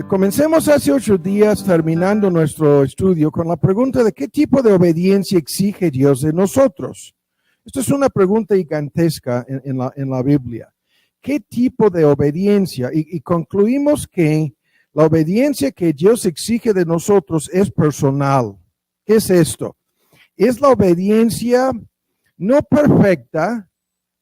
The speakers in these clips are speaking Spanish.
Comencemos hace 8 días terminando nuestro estudio con la pregunta de qué tipo de obediencia exige Dios de nosotros. Esto es una pregunta gigantesca en la Biblia. ¿Qué tipo de obediencia? Y concluimos que la obediencia que Dios exige de nosotros es personal. ¿Qué es esto? Es la obediencia no perfecta,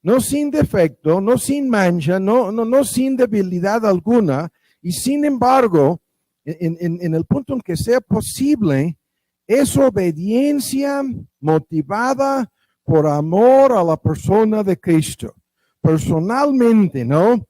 no sin defecto, no sin mancha, no sin debilidad alguna. Y sin embargo, en el punto en que sea posible, es obediencia motivada por amor a la persona de Cristo. Personalmente, ¿no?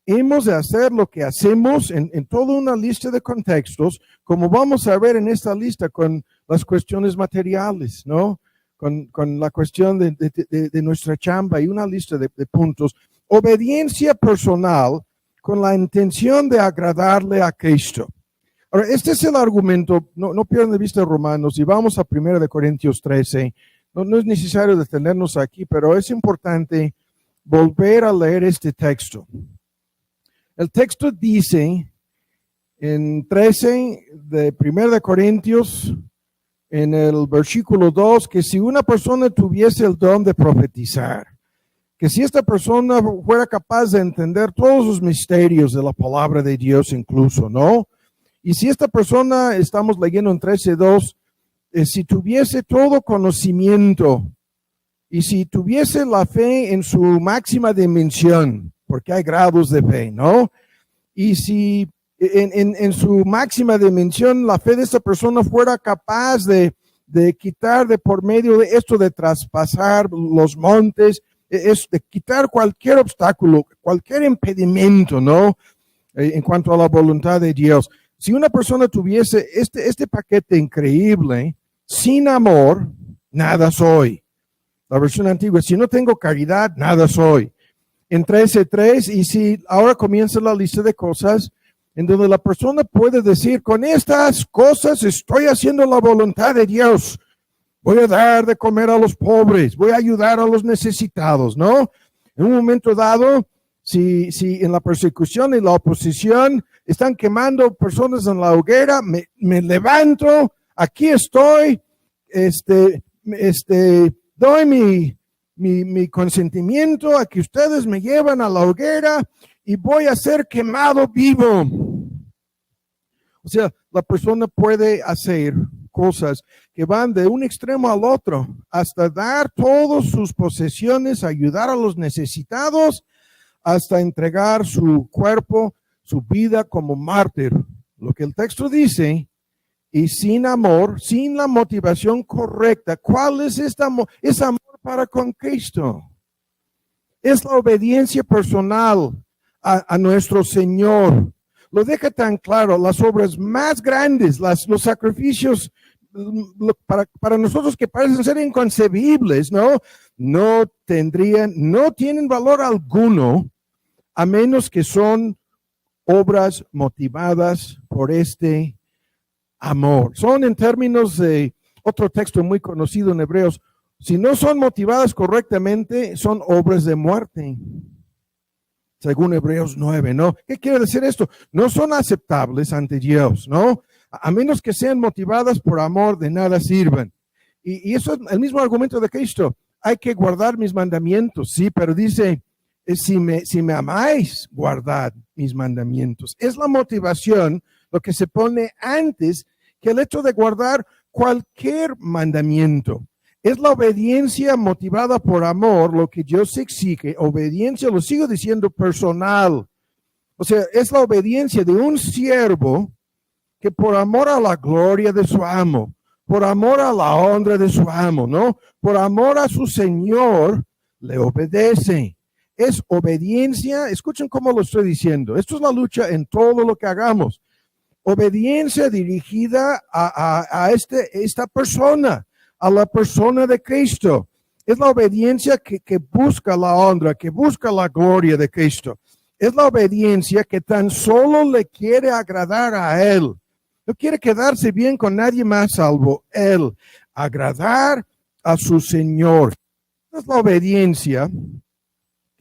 Hemos de hacer lo que hacemos en toda una lista de contextos, como vamos a ver en esta lista con las cuestiones materiales, ¿no? Con la cuestión de nuestra chamba y una lista de puntos. Obediencia personal con la intención de agradarle a Cristo. Ahora, este es el argumento, no pierdan de vista Romanos, y vamos a 1 Corintios 13. No es necesario detenernos aquí, pero es importante volver a leer este texto. El texto dice en 13 de 1 Corintios, en el versículo 2, que si una persona tuviese el don de profetizar, que si esta persona fuera capaz de entender todos los misterios de la palabra de Dios incluso, ¿no? Y si esta persona, estamos leyendo en 13:2, si tuviese todo conocimiento y si tuviese la fe en su máxima dimensión, porque hay grados de fe, ¿no? Y si en su máxima dimensión la fe de esta persona fuera capaz de quitar de por medio de esto de traspasar los montes, es de quitar cualquier obstáculo, cualquier impedimento, ¿no? En cuanto a la voluntad de Dios. Si una persona tuviese este paquete increíble, sin amor, nada soy. La versión antigua, si no tengo caridad, nada soy. En 13:3, y si ahora comienza la lista de cosas en donde la persona puede decir, con estas cosas estoy haciendo la voluntad de Dios. Voy a dar de comer a los pobres, voy a ayudar a los necesitados, ¿no? En un momento dado, si en la persecución y la oposición están quemando personas en la hoguera, me levanto, aquí estoy, doy mi consentimiento a que ustedes me llevan a la hoguera y voy a ser quemado vivo. O sea, la persona puede hacer cosas que van de un extremo al otro, hasta dar todas sus posesiones, ayudar a los necesitados, hasta entregar su cuerpo, su vida como mártir. Lo que el texto dice, y sin amor, sin la motivación correcta. ¿Cuál es este amor? Es amor para con Cristo. Es la obediencia personal a nuestro Señor. Lo deja tan claro, las obras más grandes, los sacrificios para nosotros que parecen ser inconcebibles, no tienen valor alguno a menos que son obras motivadas por este amor. Son, en términos de otro texto muy conocido en Hebreos, si no son motivadas correctamente, son obras de muerte. Según Hebreos 9, ¿no? ¿Qué quiere decir esto? No son aceptables ante Dios, ¿no? A menos que sean motivadas por amor, de nada sirven. Y eso es el mismo argumento de Cristo. Hay que guardar mis mandamientos, sí, pero dice, si me amáis, guardad mis mandamientos. Es la motivación lo que se pone antes que el hecho de guardar cualquier mandamiento. Es la obediencia motivada por amor lo que Dios exige. Obediencia, lo sigo diciendo, personal. O sea, es la obediencia de un siervo que por amor a la gloria de su amo, por amor a la honra de su amo, ¿no? Por amor a su Señor, le obedece. Es obediencia, escuchen cómo lo estoy diciendo. Esto es la lucha en todo lo que hagamos. Obediencia dirigida a esta persona, a la persona de Cristo. Es la obediencia que busca la honra, que busca la gloria de Cristo. Es la obediencia que tan solo le quiere agradar a Él. No quiere quedarse bien con nadie más salvo Él. Agradar a su Señor. Es la obediencia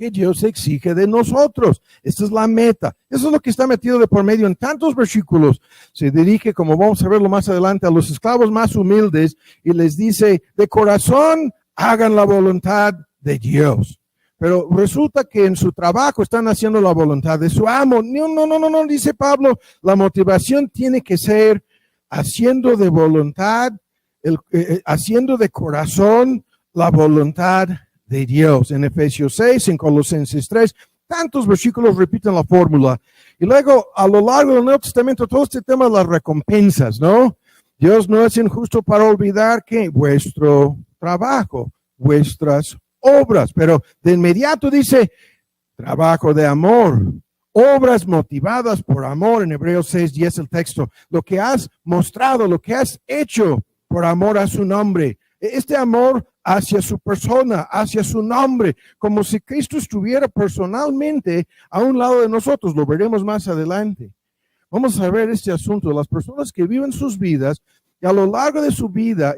que Dios exige de nosotros. Esta es la meta. Eso es lo que está metido de por medio en tantos versículos. Se dirige, como vamos a verlo más adelante, a los esclavos más humildes y les dice, de corazón, hagan la voluntad de Dios. Pero resulta que en su trabajo están haciendo la voluntad de su amo. No, dice Pablo, la motivación tiene que ser haciendo de voluntad, haciendo de corazón la voluntad de Dios. En Efesios 6, en Colosenses 3, tantos versículos repiten la fórmula. Y luego, a lo largo del Nuevo Testamento, todo este tema de las recompensas, ¿no? Dios no es injusto para olvidar que vuestro trabajo, vuestras obras, pero de inmediato dice, trabajo de amor, obras motivadas por amor. En Hebreos 6:10 el texto, lo que has mostrado, lo que has hecho por amor a su nombre. Este amor hacia su persona, hacia su nombre, como si Cristo estuviera personalmente a un lado de nosotros. Lo veremos más adelante. Vamos a ver este asunto. Las personas que viven sus vidas y a lo largo de su vida,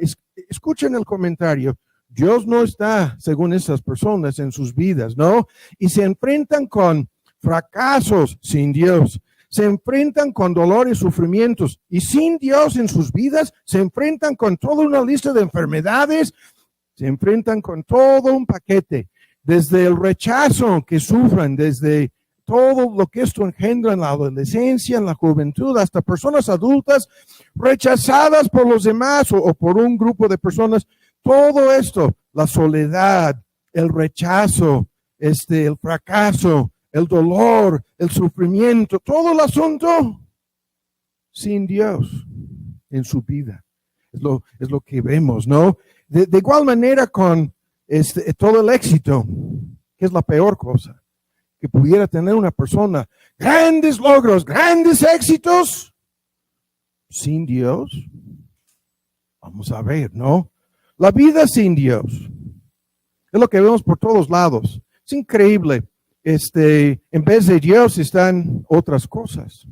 escuchen el comentario, Dios no está, según esas personas, en sus vidas, ¿no? Y se enfrentan con fracasos sin Dios. Se enfrentan con dolor y sufrimientos. Y sin Dios en sus vidas, se enfrentan con toda una lista de enfermedades. Se enfrentan con todo un paquete. Desde el rechazo que sufren, desde todo lo que esto engendra en la adolescencia, en la juventud, hasta personas adultas rechazadas por los demás o por un grupo de personas. Todo esto, la soledad, el rechazo, el fracaso, el dolor, el sufrimiento, todo el asunto sin Dios en su vida. Es lo que vemos, ¿no? De igual manera con todo el éxito, que es la peor cosa que pudiera tener una persona. Grandes logros, grandes éxitos sin Dios. Vamos a ver, ¿no? La vida sin Dios es lo que vemos por todos lados. Es increíble. En vez de Dios están otras cosas.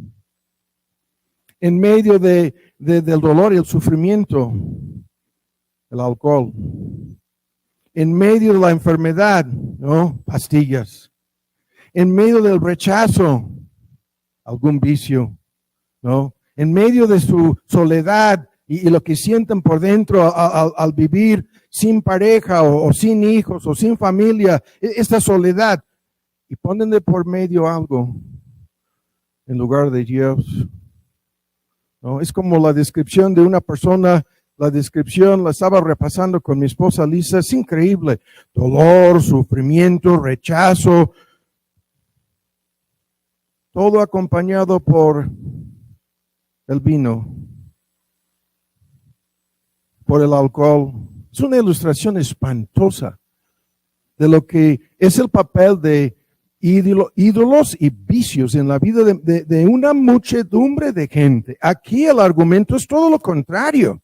En medio del dolor y el sufrimiento, el alcohol. En medio de la enfermedad, ¿no? Pastillas. En medio del rechazo, algún vicio, ¿no? En medio de su soledad, y lo que sienten por dentro al vivir sin pareja o sin hijos o sin familia, esta soledad, y ponen de por medio algo en lugar de Dios. ¿No? Es como la descripción de una persona, la descripción la estaba repasando con mi esposa Lisa, es increíble, dolor, sufrimiento, rechazo, todo acompañado por el vino, por el alcohol. Es una ilustración espantosa de lo que es el papel de ídolos y vicios en la vida de una muchedumbre de gente. Aquí el argumento es todo lo contrario,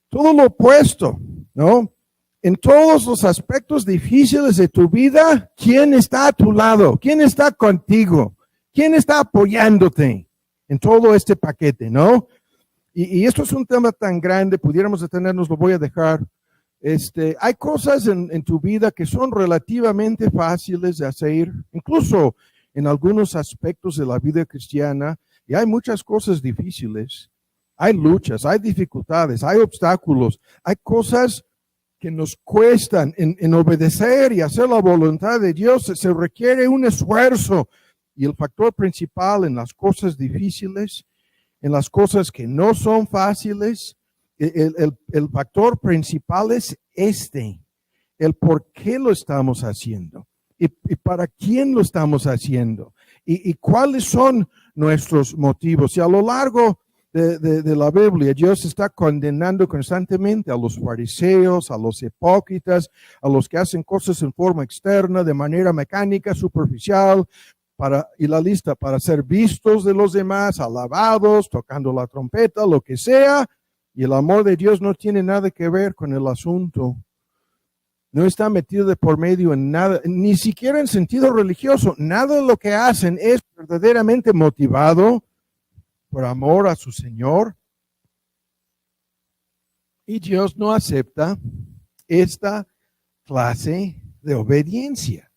todo lo opuesto, ¿no? En todos los aspectos difíciles de tu vida, ¿quién está a tu lado? ¿Quién está contigo? ¿Quién está apoyándote en todo este paquete, no? Y esto es un tema tan grande, pudiéramos detenernos, lo voy a dejar. Hay cosas en tu vida que son relativamente fáciles de hacer, incluso en algunos aspectos de la vida cristiana, y hay muchas cosas difíciles. Hay luchas, hay dificultades, hay obstáculos, hay cosas que nos cuestan en obedecer y hacer la voluntad de Dios. Se requiere un esfuerzo, y el factor principal en las cosas difíciles, en las cosas que no son fáciles, el factor principal es el por qué lo estamos haciendo y para quién lo estamos haciendo y cuáles son nuestros motivos. Y a lo largo de la Biblia, Dios está condenando constantemente a los fariseos, a los hipócritas, a los que hacen cosas en forma externa, de manera mecánica, superficial, y la lista, para ser vistos de los demás, alabados, tocando la trompeta, lo que sea. Y el amor de Dios no tiene nada que ver con el asunto. No está metido de por medio en nada, ni siquiera en sentido religioso. Nada de lo que hacen es verdaderamente motivado por amor a su Señor. Y Dios no acepta esta clase de obediencia.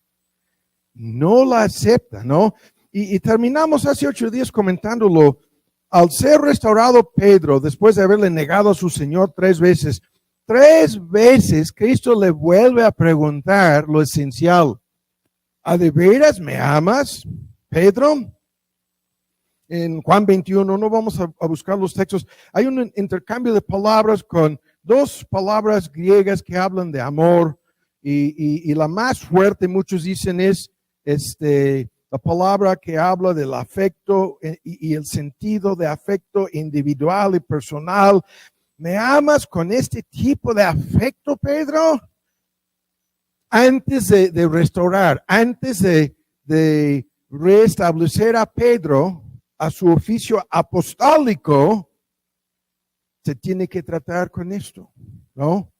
no la acepta, ¿no? Y terminamos hace 8 días comentándolo. Al ser restaurado Pedro, después de haberle negado a su Señor 3 veces, 3 veces Cristo le vuelve a preguntar lo esencial. ¿A de veras me amas, Pedro? En Juan 21, no vamos a buscar los textos, hay un intercambio de palabras con 2 palabras griegas que hablan de amor, y la más fuerte, muchos dicen, es la palabra que habla del afecto y el sentido de afecto individual y personal. ¿Me amas con este tipo de afecto, Pedro? Antes de restaurar, antes de restablecer a Pedro a su oficio apostólico, se tiene que tratar con esto, ¿no?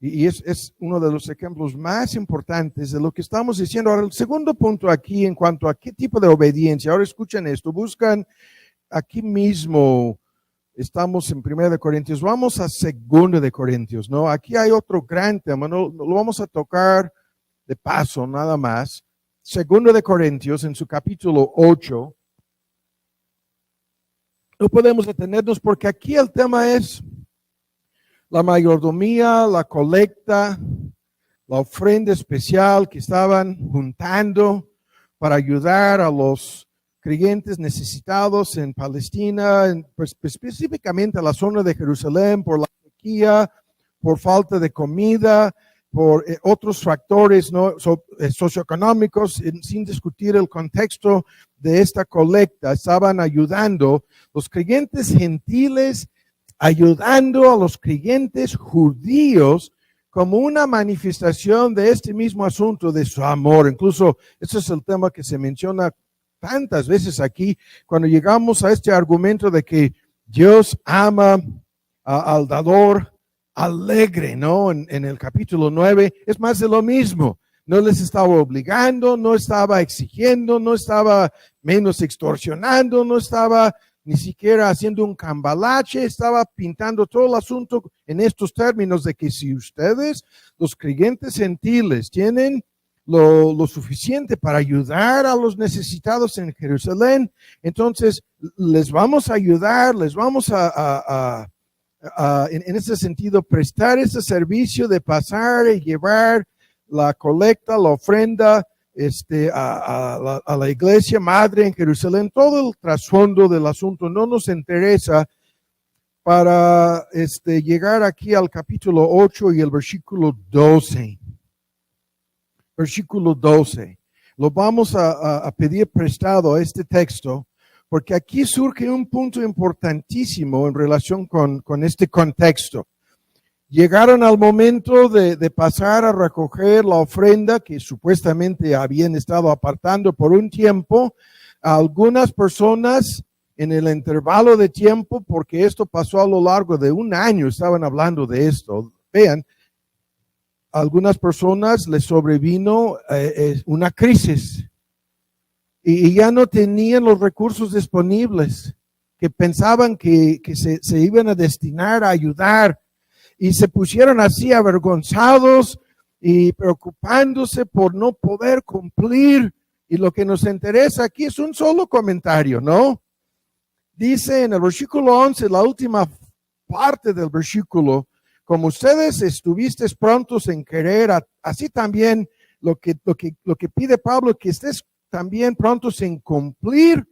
Y es uno de los ejemplos más importantes de lo que estamos diciendo. Ahora, el segundo punto aquí en cuanto a qué tipo de obediencia. Ahora escuchen esto, buscan aquí mismo, estamos en 1 Corintios, vamos a 2 Corintios, ¿no? Aquí hay otro gran tema, no lo vamos a tocar de paso nada más. 2 Corintios en su capítulo 8. No podemos detenernos porque aquí el tema es la mayordomía, la colecta, la ofrenda especial que estaban juntando para ayudar a los creyentes necesitados en Palestina, pues, específicamente a la zona de Jerusalén, por la sequía, por falta de comida, por otros factores, ¿no? Socioeconómicos, sin discutir el contexto de esta colecta. Estaban ayudando los creyentes gentiles, ayudando a los creyentes judíos como una manifestación de este mismo asunto de su amor. Incluso ese es el tema que se menciona tantas veces aquí, cuando llegamos a este argumento de que Dios ama al dador alegre, ¿no? En el capítulo 9, es más de lo mismo. No les estaba obligando, no estaba exigiendo, no estaba menos extorsionando, no estaba ni siquiera haciendo un cambalache, estaba pintando todo el asunto en estos términos de que si ustedes, los creyentes gentiles, tienen lo suficiente para ayudar a los necesitados en Jerusalén, entonces les vamos a ayudar, les vamos en ese sentido, prestar ese servicio de pasar y llevar la colecta, la ofrenda, a la iglesia madre en Jerusalén. Todo el trasfondo del asunto no nos interesa para llegar aquí al capítulo 8 y el versículo 12. Versículo 12. Lo vamos a pedir prestado a este texto, porque aquí surge un punto importantísimo en relación con este contexto. Llegaron al momento de pasar a recoger la ofrenda que supuestamente habían estado apartando por un tiempo. A algunas personas en el intervalo de tiempo, porque esto pasó a lo largo de un año, estaban hablando de esto. Vean, a algunas personas les sobrevino una crisis y ya no tenían los recursos disponibles que pensaban que se iban a destinar a ayudar. Y se pusieron así avergonzados y preocupándose por no poder cumplir. Y lo que nos interesa aquí es un solo comentario, ¿no? Dice en el versículo 11, la última parte del versículo, como ustedes estuvisteis prontos en querer, así también lo que pide Pablo, que estés también prontos en cumplir,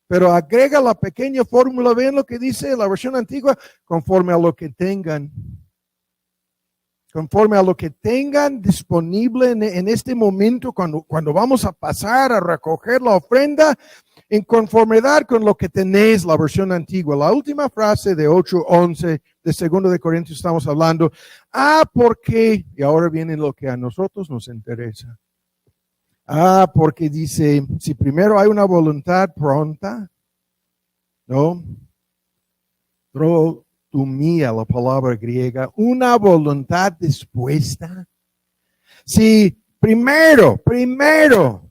pero agrega la pequeña fórmula, ven lo que dice la versión antigua, conforme a lo que tengan. Conforme a lo que tengan disponible en este momento, cuando vamos a pasar a recoger la ofrenda, en conformidad con lo que tenéis, la versión antigua. La última frase de 8:11 de 2 Corintios estamos hablando. Porque, y ahora viene lo que a nosotros nos interesa. Porque dice, si primero hay una voluntad pronta, ¿no? Mía, la palabra griega, una voluntad dispuesta. Si primero,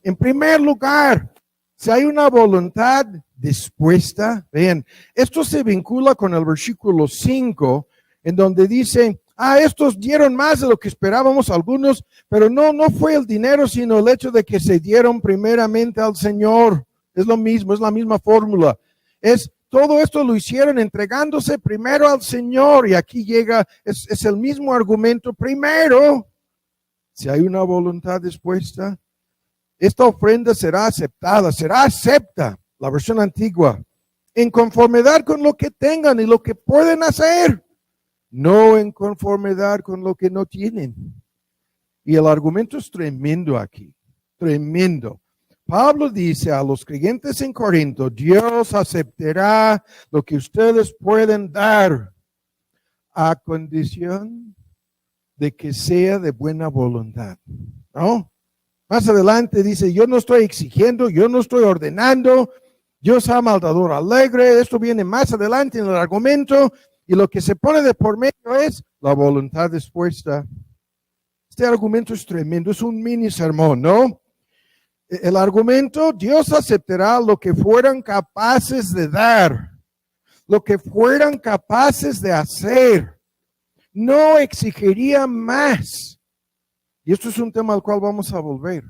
en primer lugar, si hay una voluntad dispuesta, vean, esto se vincula con el versículo 5, en donde dice, Estos dieron más de lo que esperábamos algunos, pero no fue el dinero, sino el hecho de que se dieron primeramente al Señor. Es lo mismo, es la misma fórmula. Todo esto lo hicieron entregándose primero al Señor. Y aquí llega, es el mismo argumento. Primero, si hay una voluntad dispuesta, esta ofrenda será aceptada, será acepta, la versión antigua, en conformidad con lo que tengan y lo que pueden hacer, no en conformidad con lo que no tienen. Y el argumento es tremendo aquí, tremendo. Pablo dice a los creyentes en Corinto, Dios aceptará lo que ustedes pueden dar a condición de que sea de buena voluntad, ¿no? Más adelante dice, yo no estoy exigiendo, yo no estoy ordenando, Dios ama al dador alegre. Esto viene más adelante en el argumento, y lo que se pone de por medio es la voluntad dispuesta. Este argumento es tremendo, es un mini sermón, ¿no? El argumento, Dios aceptará lo que fueran capaces de dar, lo que fueran capaces de hacer. No exigiría más. Y esto es un tema al cual vamos a volver.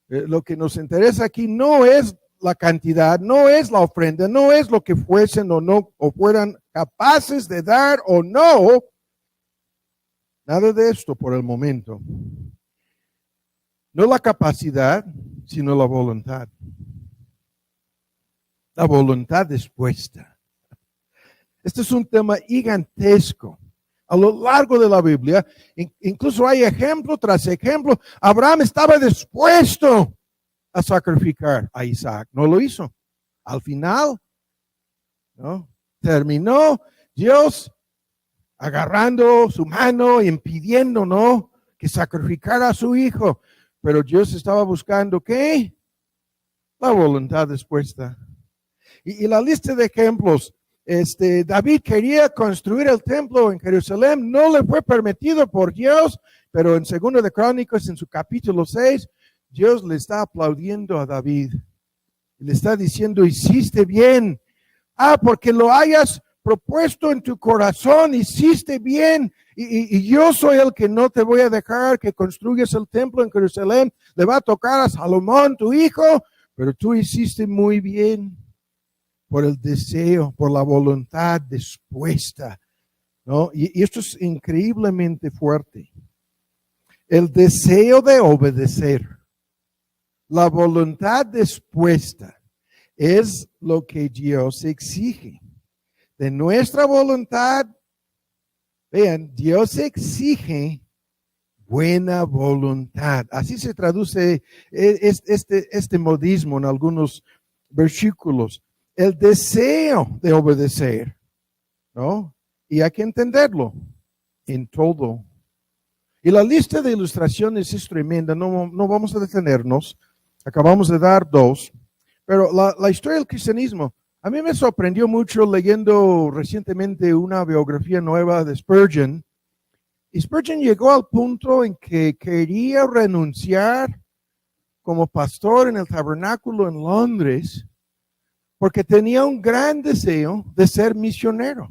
Lo que nos interesa aquí no es la cantidad, no es la ofrenda, no es lo que fuesen o no, o fueran capaces de dar o no. Nada de esto por el momento. No la capacidad, sino la voluntad. La voluntad dispuesta. Este es un tema gigantesco. A lo largo de la Biblia, incluso hay ejemplo tras ejemplo. Abraham estaba dispuesto a sacrificar a Isaac. No lo hizo. Al final, ¿no? Terminó Dios agarrando su mano y impidiendo, ¿no?, que sacrificara a su hijo. Pero Dios estaba buscando, ¿qué? La voluntad dispuesta. Y la lista de ejemplos. David quería construir el templo en Jerusalén, no le fue permitido por Dios, pero en 2 de Crónicas, en su capítulo 6, Dios le está aplaudiendo a David. Le está diciendo, hiciste bien. Porque lo hayas propuesto en tu corazón, hiciste bien. Y yo soy el que no te voy a dejar que construyas el templo en Jerusalén. Le va a tocar a Salomón, tu hijo, pero tú hiciste muy bien. Por el deseo, por la voluntad dispuesta, ¿no? Y esto es increíblemente fuerte. El deseo de obedecer, la voluntad dispuesta, es lo que Dios exige. De nuestra voluntad, vean, Dios exige buena voluntad. Así se traduce este modismo en algunos versículos. El deseo de obedecer, ¿no? Y hay que entenderlo en todo. Y la lista de ilustraciones es tremenda, no vamos a detenernos. Acabamos de dar 2, pero la historia del cristianismo, a mí me sorprendió mucho leyendo recientemente una biografía nueva de Spurgeon. Y Spurgeon llegó al punto en que quería renunciar como pastor en el tabernáculo en Londres, porque tenía un gran deseo de ser misionero.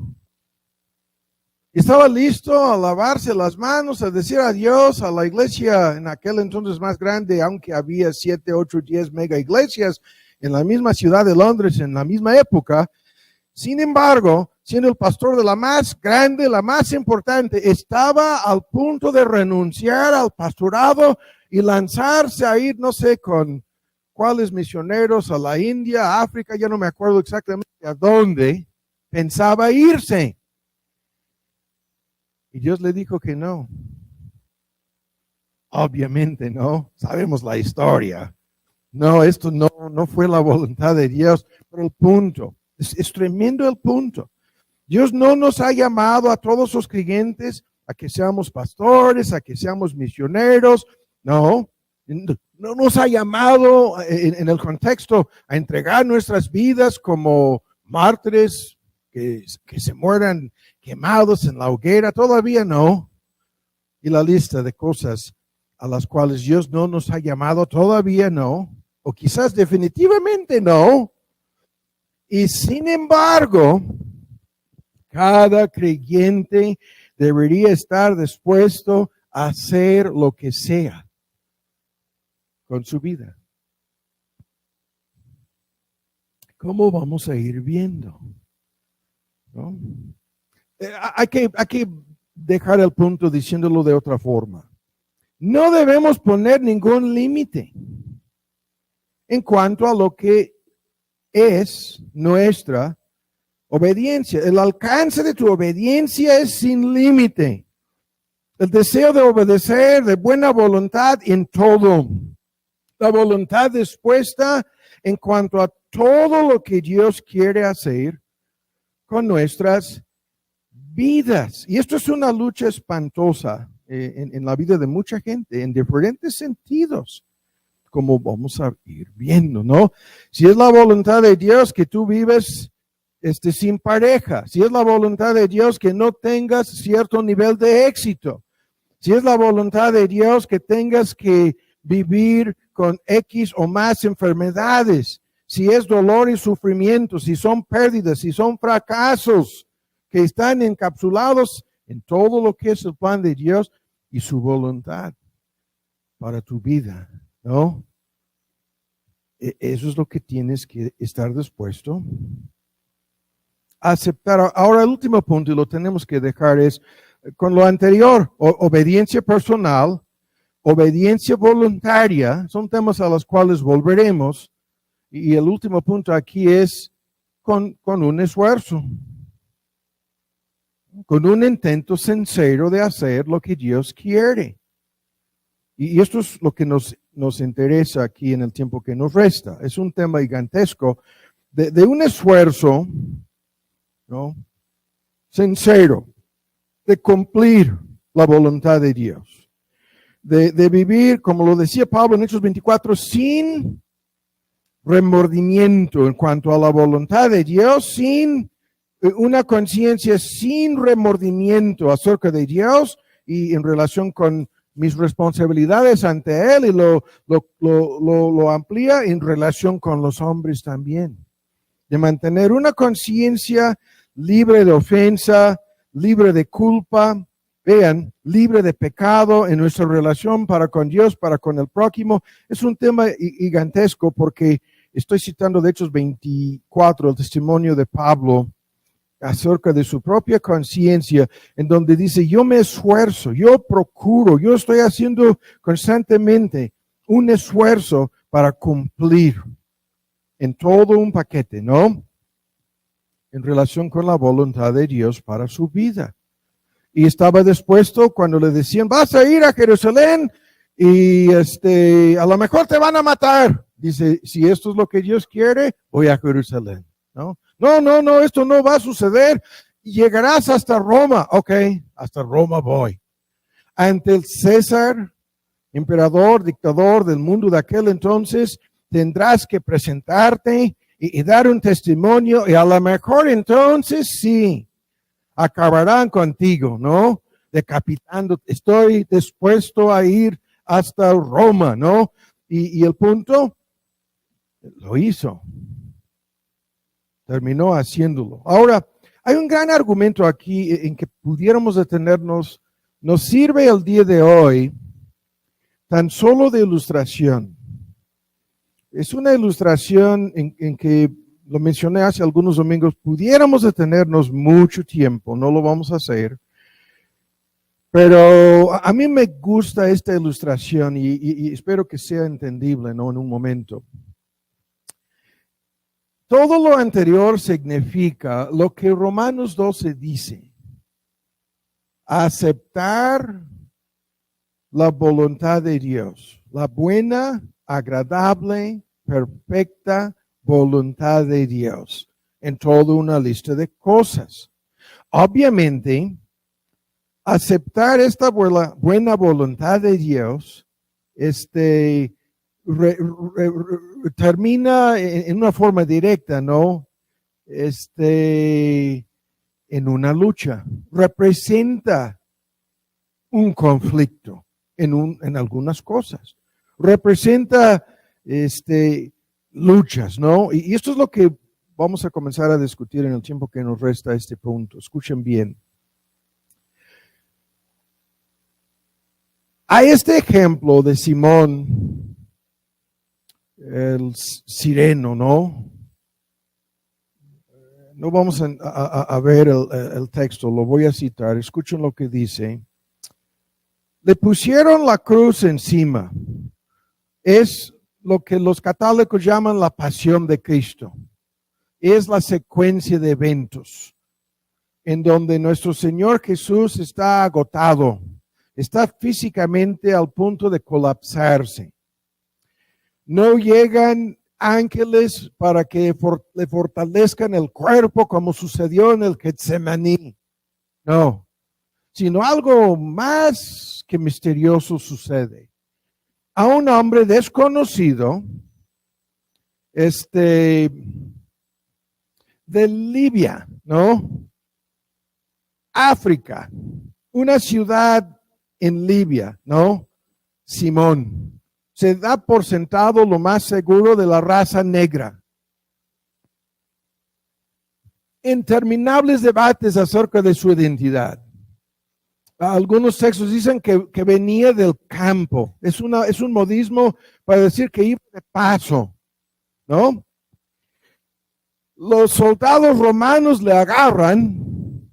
Estaba listo a lavarse las manos, a decir adiós a la iglesia en aquel entonces más grande, aunque había 7, 8, 10 mega iglesias en la misma ciudad de Londres en la misma época. Sin embargo, siendo el pastor de la más grande, la más importante, estaba al punto de renunciar al pastorado y lanzarse a ir, no sé, con cuáles misioneros, a la India, a África, ya no me acuerdo exactamente a dónde pensaba irse. Y Dios le dijo que no. Obviamente no, sabemos la historia. No, esto no fue la voluntad de Dios, pero el punto, es tremendo el punto. Dios no nos ha llamado a todos los creyentes a que seamos pastores, a que seamos misioneros, no nos ha llamado en el contexto a entregar nuestras vidas como mártires que se mueran quemados en la hoguera, todavía no. Y la lista de cosas a las cuales Dios no nos ha llamado, todavía no, o quizás definitivamente no. Y sin embargo, cada creyente debería estar dispuesto a hacer lo que sea con su vida. ¿Cómo vamos a ir viendo? ¿No? Hay que dejar el punto diciéndolo de otra forma. No debemos poner ningún límite en cuanto a lo que es nuestra obediencia. El alcance de tu obediencia es sin límite. El deseo de obedecer, de buena voluntad en todo. La voluntad dispuesta en cuanto a todo lo que Dios quiere hacer con nuestras vidas. Y esto es una lucha espantosa en la vida de mucha gente, en diferentes sentidos, como vamos a ir viendo, ¿no? Si es la voluntad de Dios que tú vives sin pareja, si es la voluntad de Dios que no tengas cierto nivel de éxito, si es la voluntad de Dios que tengas que vivir con X o más enfermedades, si es dolor y sufrimiento, si son pérdidas, si son fracasos que están encapsulados en todo lo que es el plan de Dios y su voluntad para tu vida, ¿no? Eso es lo que tienes que estar dispuesto a aceptar. Ahora el último punto, y lo tenemos que dejar, es con lo anterior, obediencia personal, obediencia voluntaria, son temas a los cuales volveremos. Y el último punto aquí es con un esfuerzo, con un intento sincero de hacer lo que Dios quiere. Y esto es lo que nos interesa aquí en el tiempo que nos resta. Es un tema gigantesco de un esfuerzo, ¿no?, sincero, de cumplir la voluntad de Dios. De vivir, como lo decía Pablo en Hechos 24, sin remordimiento en cuanto a la voluntad de Dios, sin una conciencia, sin remordimiento acerca de Dios y en relación con mis responsabilidades ante Él, y lo amplía en relación con los hombres también. De mantener una conciencia libre de ofensa, libre de culpa, vean, libre de pecado en nuestra relación para con Dios, para con el prójimo. Es un tema gigantesco porque estoy citando de Hechos 24, el testimonio de Pablo acerca de su propia conciencia, en donde dice, yo me esfuerzo, yo procuro, yo estoy haciendo constantemente un esfuerzo para cumplir en todo un paquete, ¿no?, en relación con la voluntad de Dios para su vida. Y estaba dispuesto cuando le decían, vas a ir a Jerusalén y a lo mejor te van a matar. Dice, si esto es lo que Dios quiere, voy a Jerusalén, ¿no? No, esto no va a suceder. Llegarás hasta Roma. Ok, hasta Roma voy. Ante el César, emperador, dictador del mundo de aquel entonces, tendrás que presentarte y dar un testimonio, y a lo mejor entonces sí, acabarán contigo, ¿no? Decapitando. Estoy dispuesto a ir hasta Roma, ¿no? Y el punto, lo hizo. Terminó haciéndolo. Ahora, hay un gran argumento aquí en que pudiéramos detenernos. Nos sirve el día de hoy tan solo de ilustración. Es una ilustración en que, lo mencioné hace algunos domingos, pudiéramos detenernos mucho tiempo, no lo vamos a hacer. Pero a mí me gusta esta ilustración y espero que sea entendible, ¿no?, en un momento. Todo lo anterior significa lo que Romanos 12 dice: aceptar la voluntad de Dios, la buena, agradable, perfecta voluntad de Dios en toda una lista de cosas. Obviamente, aceptar esta buena voluntad de Dios termina en una forma directa, ¿no? En una lucha. Representa un conflicto en algunas cosas. Representa luchas, ¿no? Y esto es lo que vamos a comenzar a discutir en el tiempo que nos resta a este punto. Escuchen bien. A este ejemplo de Simón, el sireno, ¿no? No vamos a ver el texto, lo voy a citar. Escuchen lo que dice. Le pusieron la cruz encima. Es lo que los católicos llaman la pasión de Cristo. Es la secuencia de eventos en donde nuestro Señor Jesús está agotado, está físicamente al punto de colapsarse. No llegan ángeles para que le fortalezcan el cuerpo como sucedió en el Getsemaní. No, sino algo más que misterioso sucede. A un hombre desconocido, de Libia, ¿no? África, una ciudad en Libia, ¿no? Simón. Se da por sentado lo más seguro de la raza negra. Interminables debates acerca de su identidad. Algunos textos dicen que venía del campo. Es un modismo para decir que iba de paso, ¿no? Los soldados romanos le agarran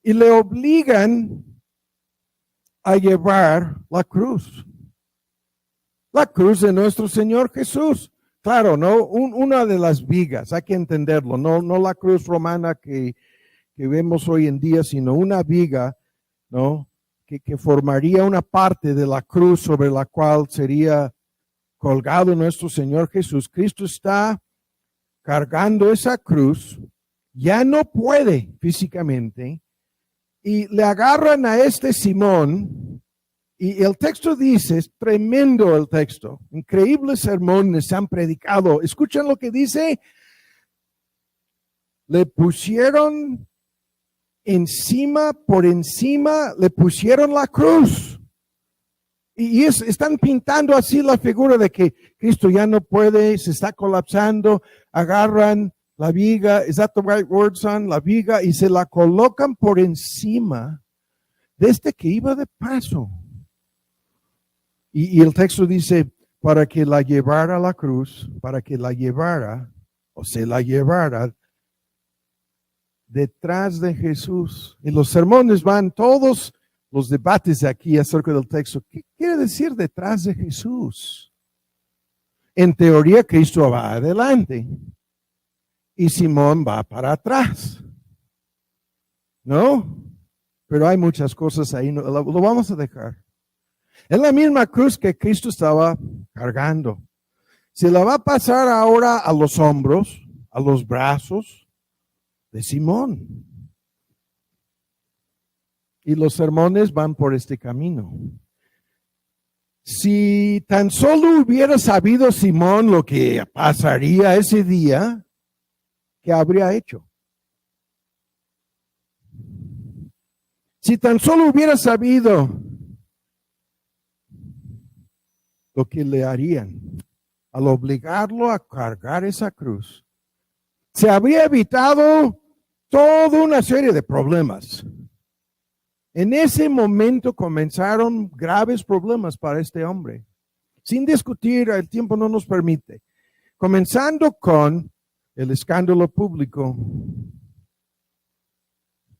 y le obligan a llevar la cruz. La cruz de nuestro Señor Jesús. Claro, ¿no? Una de las vigas, hay que entenderlo, no la cruz romana que vemos hoy en día, sino una viga, ¿no? Que formaría una parte de la cruz sobre la cual sería colgado nuestro Señor Jesús. Cristo está cargando esa cruz, ya no puede físicamente, y le agarran a este Simón. Y el texto dice, es tremendo el texto, increíbles sermones se han predicado. Escuchen lo que dice, le pusieron por encima, le pusieron la cruz. Y están pintando así la figura de que Cristo ya no puede, se está colapsando, agarran la viga, is that the right word, son? La viga, y se la colocan por encima de este que iba de paso. Y el texto dice, para que la llevara a la cruz, para que la llevara, o se la llevara detrás de Jesús. Y los sermones van todos los debates de aquí acerca del texto. ¿Qué quiere decir detrás de Jesús? En teoría, Cristo va adelante y Simón va para atrás. ¿No? Pero hay muchas cosas ahí, lo vamos a dejar. Es la misma cruz que Cristo estaba cargando. Se la va a pasar ahora a los hombros, a los brazos de Simón. Y los sermones van por este camino. Si tan solo hubiera sabido Simón lo que pasaría ese día, ¿qué habría hecho? Si tan solo hubiera sabido lo que le harían al obligarlo a cargar esa cruz, se habría evitado toda una serie de problemas. En ese momento comenzaron graves problemas para este hombre. Sin discutir, el tiempo no nos permite. Comenzando con el escándalo público.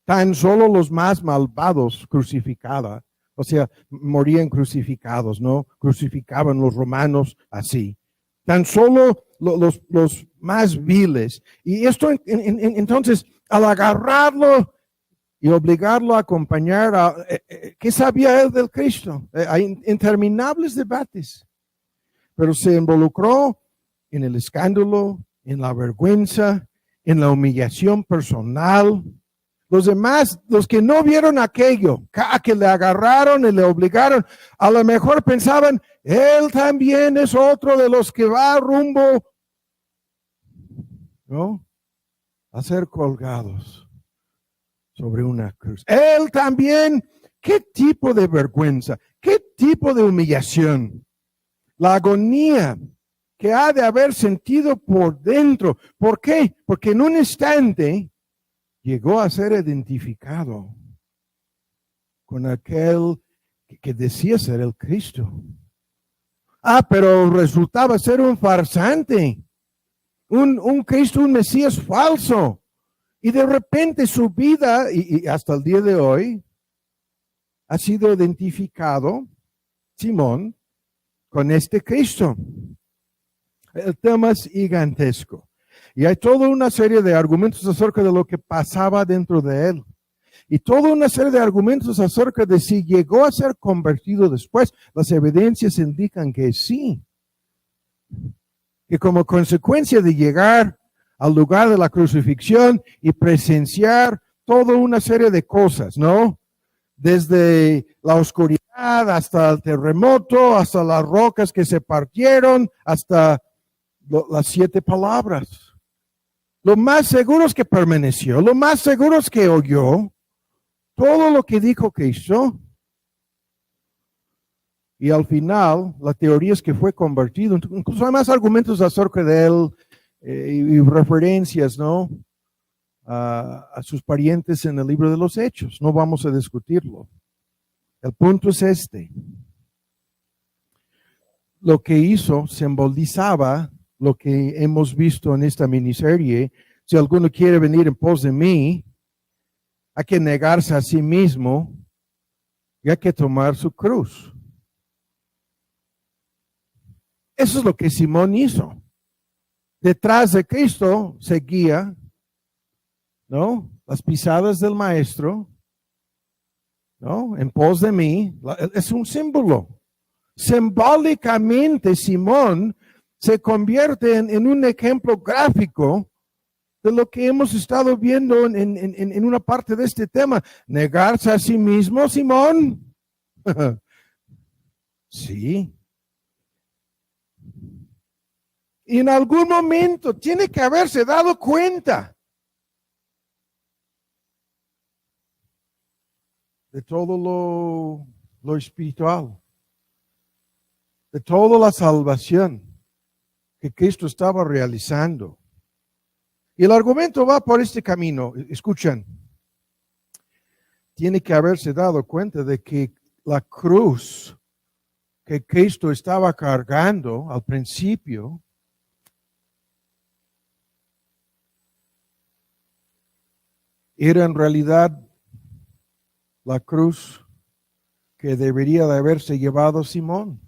Tan solo los más malvados crucificaban. O sea, morían crucificados, ¿no? Crucificaban los romanos así. Tan solo los más viles. Y esto, entonces, al agarrarlo y obligarlo a acompañar, ¿qué sabía él del Cristo? Hay interminables debates. Pero se involucró en el escándalo, en la vergüenza, en la humillación personal. Los demás, los que no vieron aquello, que le agarraron y le obligaron, a lo mejor pensaban, él también es otro de los que va rumbo, ¿no? A ser colgados sobre una cruz. Él también, ¿qué tipo de vergüenza? ¿Qué tipo de humillación? La agonía que ha de haber sentido por dentro. ¿Por qué? Porque en un instante llegó a ser identificado con aquel que decía ser el Cristo. Pero resultaba ser un farsante, un Cristo, un Mesías falso. Y de repente su vida, y hasta el día de hoy, ha sido identificado, Simón, con este Cristo. El tema es gigantesco. Y hay toda una serie de argumentos acerca de lo que pasaba dentro de él. Y toda una serie de argumentos acerca de si llegó a ser convertido después. Las evidencias indican que sí. Que como consecuencia de llegar al lugar de la crucifixión y presenciar toda una serie de cosas, ¿no? Desde la oscuridad hasta el terremoto, hasta las rocas que se partieron, hasta las 7 palabras. Lo más seguro es que permaneció, lo más seguro es que oyó todo lo que dijo que hizo. Y al final, la teoría es que fue convertido. Incluso hay más argumentos acerca de él y referencias, ¿no? A sus parientes en el libro de los Hechos. No vamos a discutirlo. El punto es este. Lo que hizo simbolizaba lo que hemos visto en esta miniserie. Si alguno quiere venir en pos de mí, hay que negarse a sí mismo y hay que tomar su cruz. Eso es lo que Simón hizo. Detrás de Cristo seguía, ¿no? Las pisadas del Maestro, ¿no? En pos de mí. Es un símbolo. Simbólicamente, Simón se convierte en un ejemplo gráfico de lo que hemos estado viendo en una parte de este tema. Negarse a sí mismo, Simón. Sí. Y en algún momento tiene que haberse dado cuenta de todo lo espiritual, de toda la salvación que Cristo estaba realizando. Y el argumento va por este camino. Escuchen, tiene que haberse dado cuenta de que la cruz que Cristo estaba cargando al principio era en realidad la cruz que debería de haberse llevado Simón.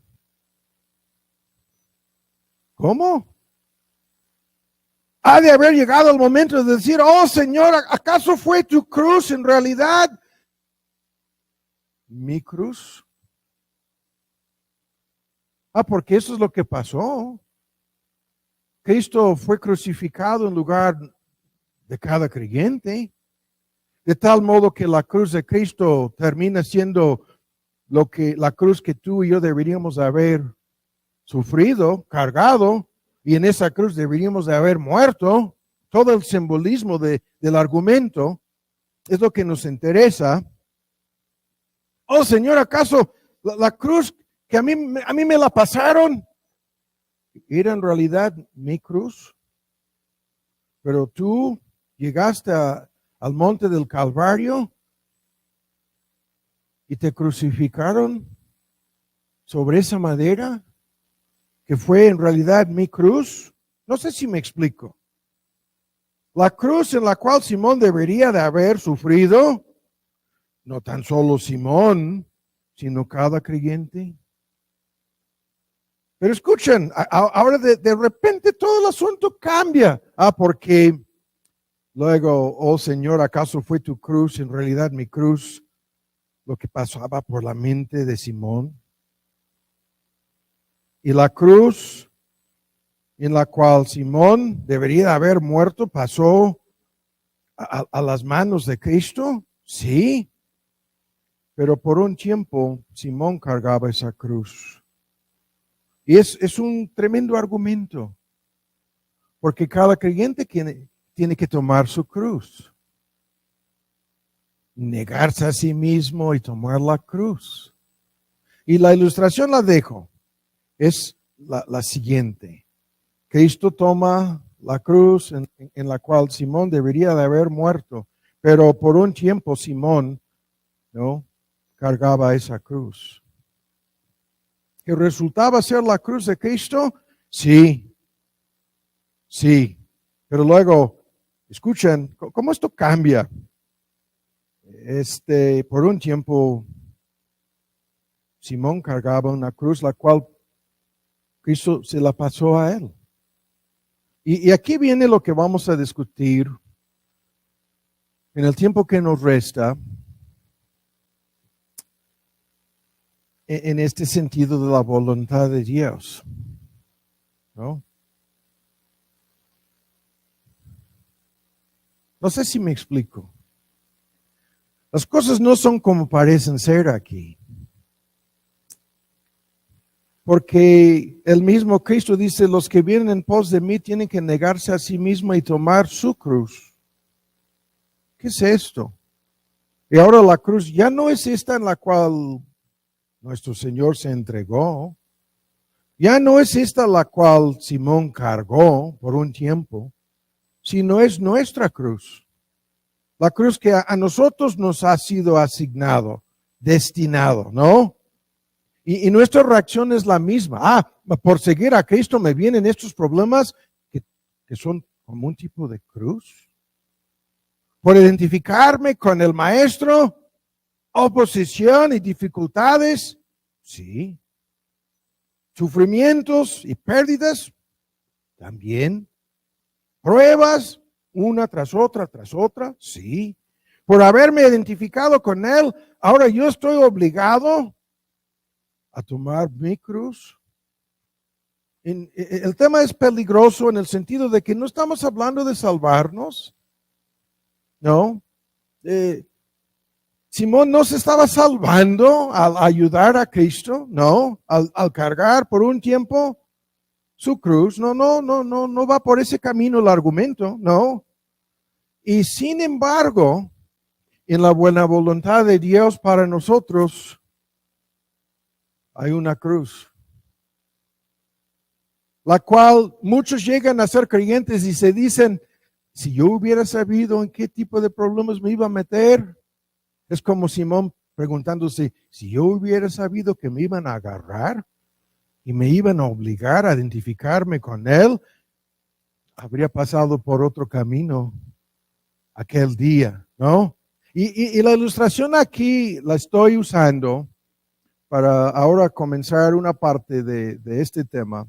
¿Cómo? Ha de haber llegado el momento de decir, oh Señor, ¿acaso fue tu cruz en realidad mi cruz? Porque eso es lo que pasó. Cristo fue crucificado en lugar de cada creyente. De tal modo que la cruz de Cristo termina siendo la cruz que tú y yo deberíamos haber sufrido, cargado, y en esa cruz deberíamos de haber muerto. Todo el simbolismo del argumento es lo que nos interesa. Oh Señor, ¿acaso la cruz que a mí me la pasaron era en realidad mi cruz? Pero tú llegaste al monte del Calvario y te crucificaron sobre esa madera que fue en realidad mi cruz. No sé si me explico. La cruz en la cual Simón debería de haber sufrido, no tan solo Simón, sino cada creyente. Pero escuchen, ahora de repente todo el asunto cambia. Porque luego, oh Señor, ¿acaso fue tu cruz en realidad mi cruz? Lo que pasaba por la mente de Simón. Y la cruz en la cual Simón debería haber muerto pasó a las manos de Cristo. Sí, pero por un tiempo Simón cargaba esa cruz. Y es un tremendo argumento, porque cada creyente tiene que tomar su cruz, negarse a sí mismo y tomar la cruz. Y la ilustración la dejo, es la siguiente. Cristo toma la cruz en la cual Simón debería de haber muerto, pero por un tiempo Simón, ¿no?, cargaba esa cruz. ¿Que resultaba ser la cruz de Cristo? Sí, sí. Pero luego, escuchen, ¿cómo esto cambia? Por un tiempo, Simón cargaba una cruz, la cual Cristo se la pasó a él. Y aquí viene lo que vamos a discutir en el tiempo que nos resta, en este sentido de la voluntad de Dios, ¿no? No sé si me explico. Las cosas no son como parecen ser aquí. Porque el mismo Cristo dice, los que vienen en pos de mí tienen que negarse a sí mismos y tomar su cruz. ¿Qué es esto? Y ahora la cruz ya no es esta en la cual nuestro Señor se entregó. Ya no es esta la cual Simón cargó por un tiempo, sino es nuestra cruz. La cruz que a nosotros nos ha sido asignado, destinado, ¿no? Y nuestra reacción es la misma. Por seguir a Cristo me vienen estos problemas que son como un tipo de cruz. Por identificarme con el maestro, oposición y dificultades, sí. Sufrimientos y pérdidas, también. Pruebas, una tras otra, sí. Por haberme identificado con Él, ahora yo estoy obligado a tomar mi cruz. El tema es peligroso en el sentido de que no estamos hablando de salvarnos, no. Simón no se estaba salvando al ayudar a Cristo, no, al cargar por un tiempo su cruz, no va por ese camino el argumento, no. Y sin embargo, en la buena voluntad de Dios para nosotros, hay una cruz, la cual muchos llegan a ser creyentes y se dicen, si yo hubiera sabido en qué tipo de problemas me iba a meter, es como Simón preguntándose, si yo hubiera sabido que me iban a agarrar y me iban a obligar a identificarme con Él, habría pasado por otro camino aquel día, ¿no? Y la ilustración aquí la estoy usando para ahora comenzar una parte de este tema,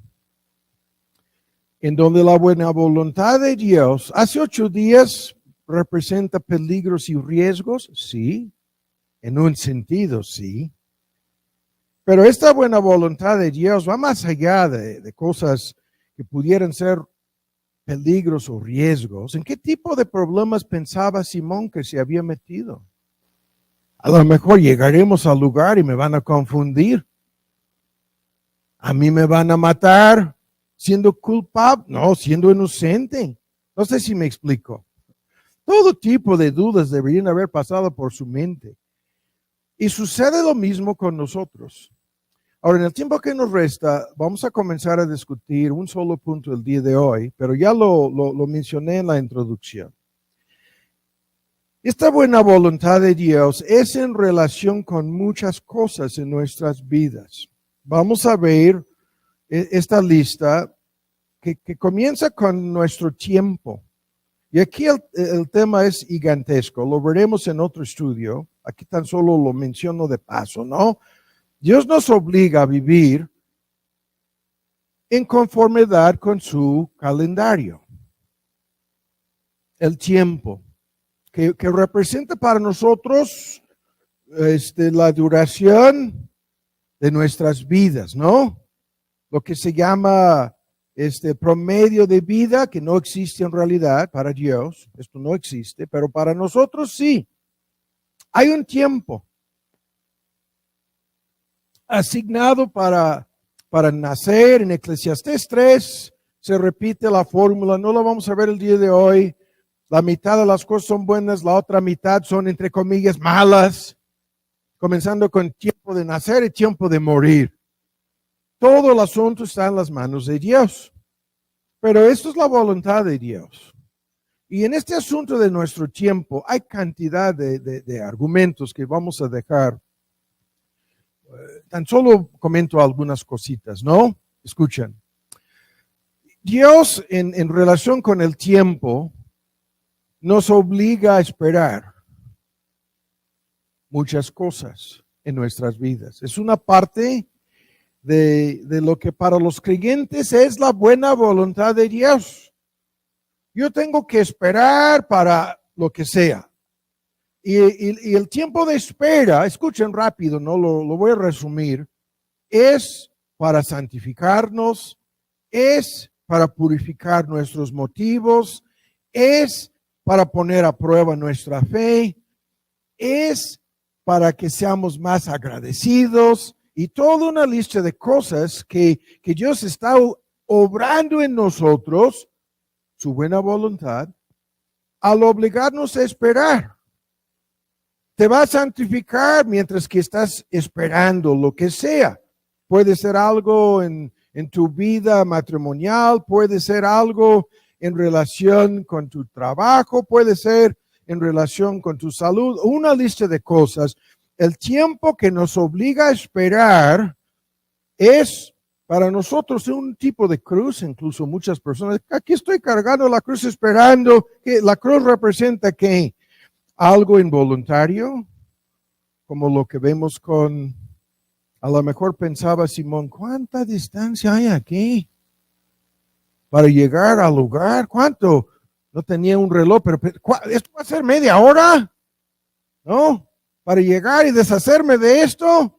en donde la buena voluntad de Dios, hace 8 días representa peligros y riesgos, sí, en un sentido, sí. Pero esta buena voluntad de Dios va más allá de cosas que pudieran ser peligros o riesgos. ¿En qué tipo de problemas pensaba Simón que se había metido? A lo mejor llegaremos al lugar y me van a confundir. A mí me van a matar siendo culpable, no, siendo inocente. No sé si me explico. Todo tipo de dudas deberían haber pasado por su mente. Y sucede lo mismo con nosotros. Ahora, en el tiempo que nos resta, vamos a comenzar a discutir un solo punto el día de hoy, pero ya lo mencioné en la introducción. Esta buena voluntad de Dios es en relación con muchas cosas en nuestras vidas. Vamos a ver esta lista que comienza con nuestro tiempo. Y aquí el tema es gigantesco, lo veremos en otro estudio. Aquí tan solo lo menciono de paso, ¿no? Dios nos obliga a vivir en conformidad con su calendario. El tiempo, que representa para nosotros la duración de nuestras vidas, ¿no? Lo que se llama promedio de vida, que no existe en realidad para Dios. Esto no existe, pero para nosotros sí. Hay un tiempo asignado para nacer. En Eclesiastés 3 se repite la fórmula, no la vamos a ver el día de hoy. La mitad de las cosas son buenas, la otra mitad son, entre comillas, malas. Comenzando con tiempo de nacer y tiempo de morir. Todo el asunto está en las manos de Dios. Pero esto es la voluntad de Dios. Y en este asunto de nuestro tiempo hay cantidad de argumentos que vamos a dejar Tan solo comento algunas cositas, ¿no? Escuchen. Dios en relación con el tiempo nos obliga a esperar muchas cosas en nuestras vidas. Es una parte de lo que para los creyentes es la buena voluntad de Dios. Yo tengo que esperar para lo que sea. Y el tiempo de espera, escuchen rápido, no lo voy a resumir, es para santificarnos, es para purificar nuestros motivos, es para poner a prueba nuestra fe, es para que seamos más agradecidos y toda una lista de cosas que Dios está obrando en nosotros, su buena voluntad, al obligarnos a esperar. Te va a santificar mientras que estás esperando lo que sea. Puede ser algo en tu vida matrimonial, puede ser algo en relación con tu trabajo, puede ser en relación con tu salud, una lista de cosas. El tiempo que nos obliga a esperar es para nosotros un tipo de cruz, incluso muchas personas, aquí estoy cargando la cruz esperando, que la cruz representa ¿qué? Algo involuntario, como lo que vemos con, a lo mejor pensaba Simón, ¿cuánta distancia hay aquí para llegar al lugar? ¿Cuánto? No tenía un reloj, pero ¿esto va a ser media hora? ¿No? Para llegar y deshacerme de esto.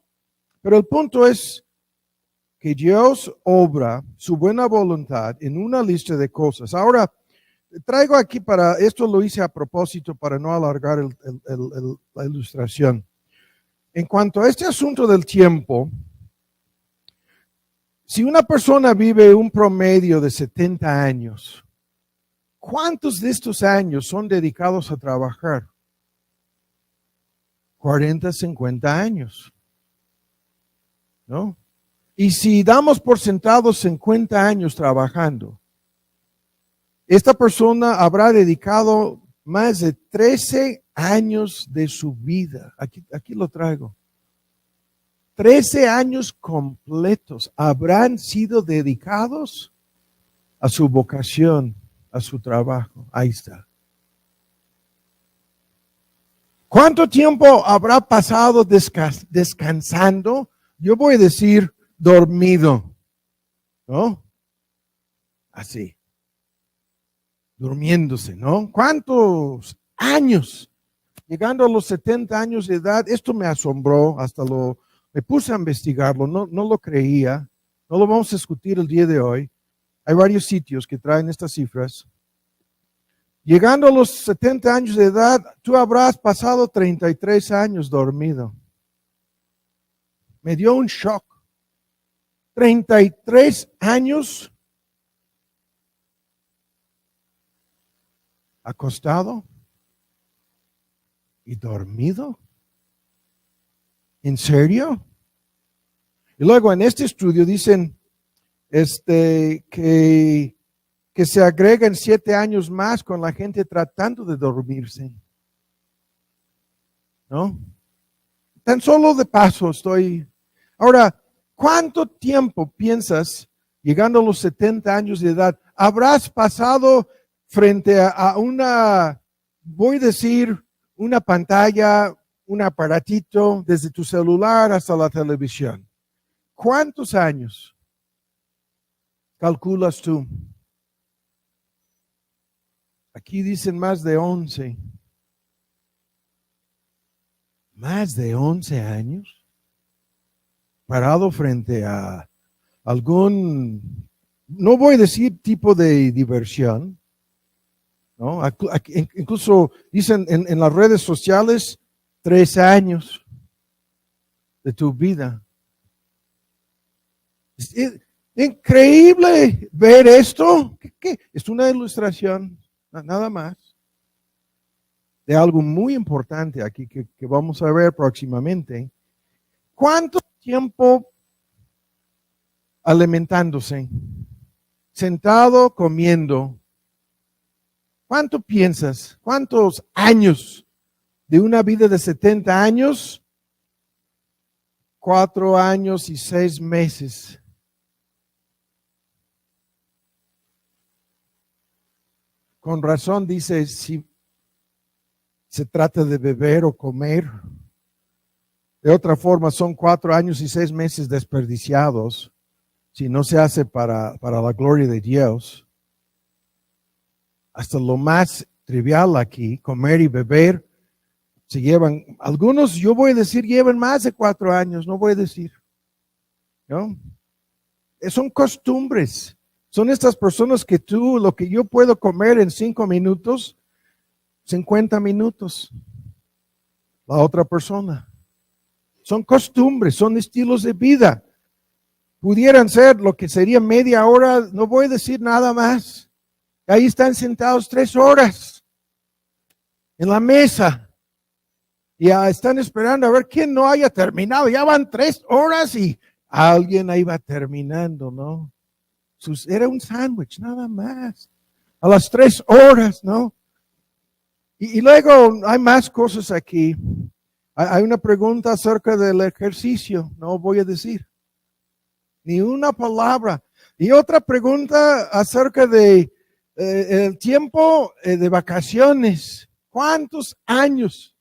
Pero el punto es que Dios obra su buena voluntad en una lista de cosas. Ahora, traigo aquí esto lo hice a propósito para no alargar la ilustración. En cuanto a este asunto del tiempo, si una persona vive un promedio de 70 años, ¿cuántos de estos años son dedicados a trabajar? 40, 50 años, ¿no? Y si damos por sentados 50 años trabajando, esta persona habrá dedicado más de 13 años de su vida. Aquí lo traigo. 13 años completos habrán sido dedicados a su vocación, a su trabajo. Ahí está. ¿Cuánto tiempo habrá pasado descansando? Yo voy a decir dormido, ¿no? Así. Durmiéndose, ¿no? ¿Cuántos años? Llegando a los 70 años de edad, esto me asombró, me puse a investigarlo, no lo creía, no lo vamos a discutir el día de hoy. Hay varios sitios que traen estas cifras. Llegando a los 70 años de edad, tú habrás pasado 33 años dormido. Me dio un shock. 33 años acostado y dormido. ¿En serio? Y luego en este estudio dicen que se agregan 7 años más con la gente tratando de dormirse. ¿No? Tan solo de paso estoy. Ahora, ¿cuánto tiempo piensas, llegando a los 70 años de edad, habrás pasado frente a voy a decir, una pantalla, un aparatito, desde tu celular hasta la televisión? ¿Cuántos años calculas tú? Aquí dicen más de 11. Más de 11 años parado frente a algún, no voy a decir tipo de diversión, ¿no? Incluso dicen en las redes sociales 3 años de tu vida. Es increíble ver esto. ¿Qué? Es una ilustración, nada más, de algo muy importante aquí que vamos a ver próximamente. ¿Cuánto tiempo alimentándose, sentado, comiendo? ¿Cuánto piensas? ¿Cuántos años de una vida de 70 años 4 años y 6 meses. Con razón dice, si se trata de beber o comer. De otra forma, son 4 años y 6 meses desperdiciados si no se hace para la gloria de Dios. Hasta lo más trivial aquí, comer y beber, se llevan, algunos yo voy a decir llevan más de 4 años, no voy a decir, ¿no? Son costumbres, son estas personas que lo que yo puedo comer en 5 minutos, 50 minutos, la otra persona. Son costumbres, son estilos de vida. Pudieran ser lo que sería media hora, no voy a decir nada más. Ahí están sentados 3 horas en la mesa. Ya están esperando a ver quién no haya terminado. Ya van 3 horas y alguien ahí va terminando, ¿no? Era un sándwich, nada más. A las 3 horas, ¿no? Y luego hay más cosas aquí. Hay una pregunta acerca del ejercicio, no voy a decir ni una palabra. Y otra pregunta acerca de el tiempo de vacaciones. ¿Cuántos años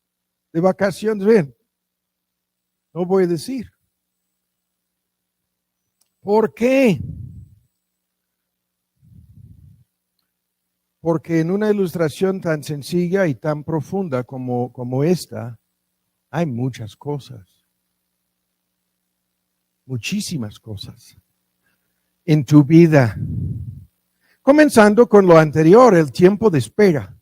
de vacaciones? Bien, no voy a decir. ¿Por qué? Porque en una ilustración tan sencilla y tan profunda como esta, hay muchas cosas. Muchísimas cosas en tu vida. Comenzando con lo anterior, el tiempo de espera.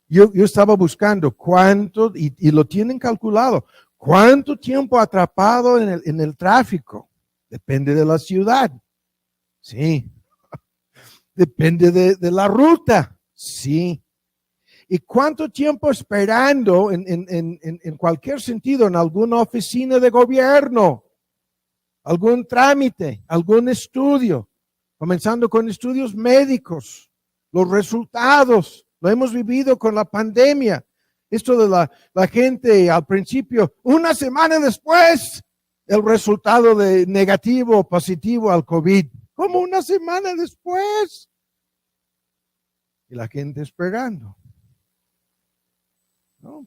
Yo estaba buscando cuánto, y lo tienen calculado, cuánto tiempo atrapado en el tráfico. Depende de la ciudad. Sí. Depende de la ruta. Sí. ¿Y cuánto tiempo esperando en cualquier sentido, en alguna oficina de gobierno? Algún trámite, algún estudio, comenzando con estudios médicos, los resultados, lo hemos vivido con la pandemia. Esto de la gente al principio, una semana después, el resultado de negativo o positivo al COVID. ¿Cómo una semana después? Y la gente esperando. ¿No?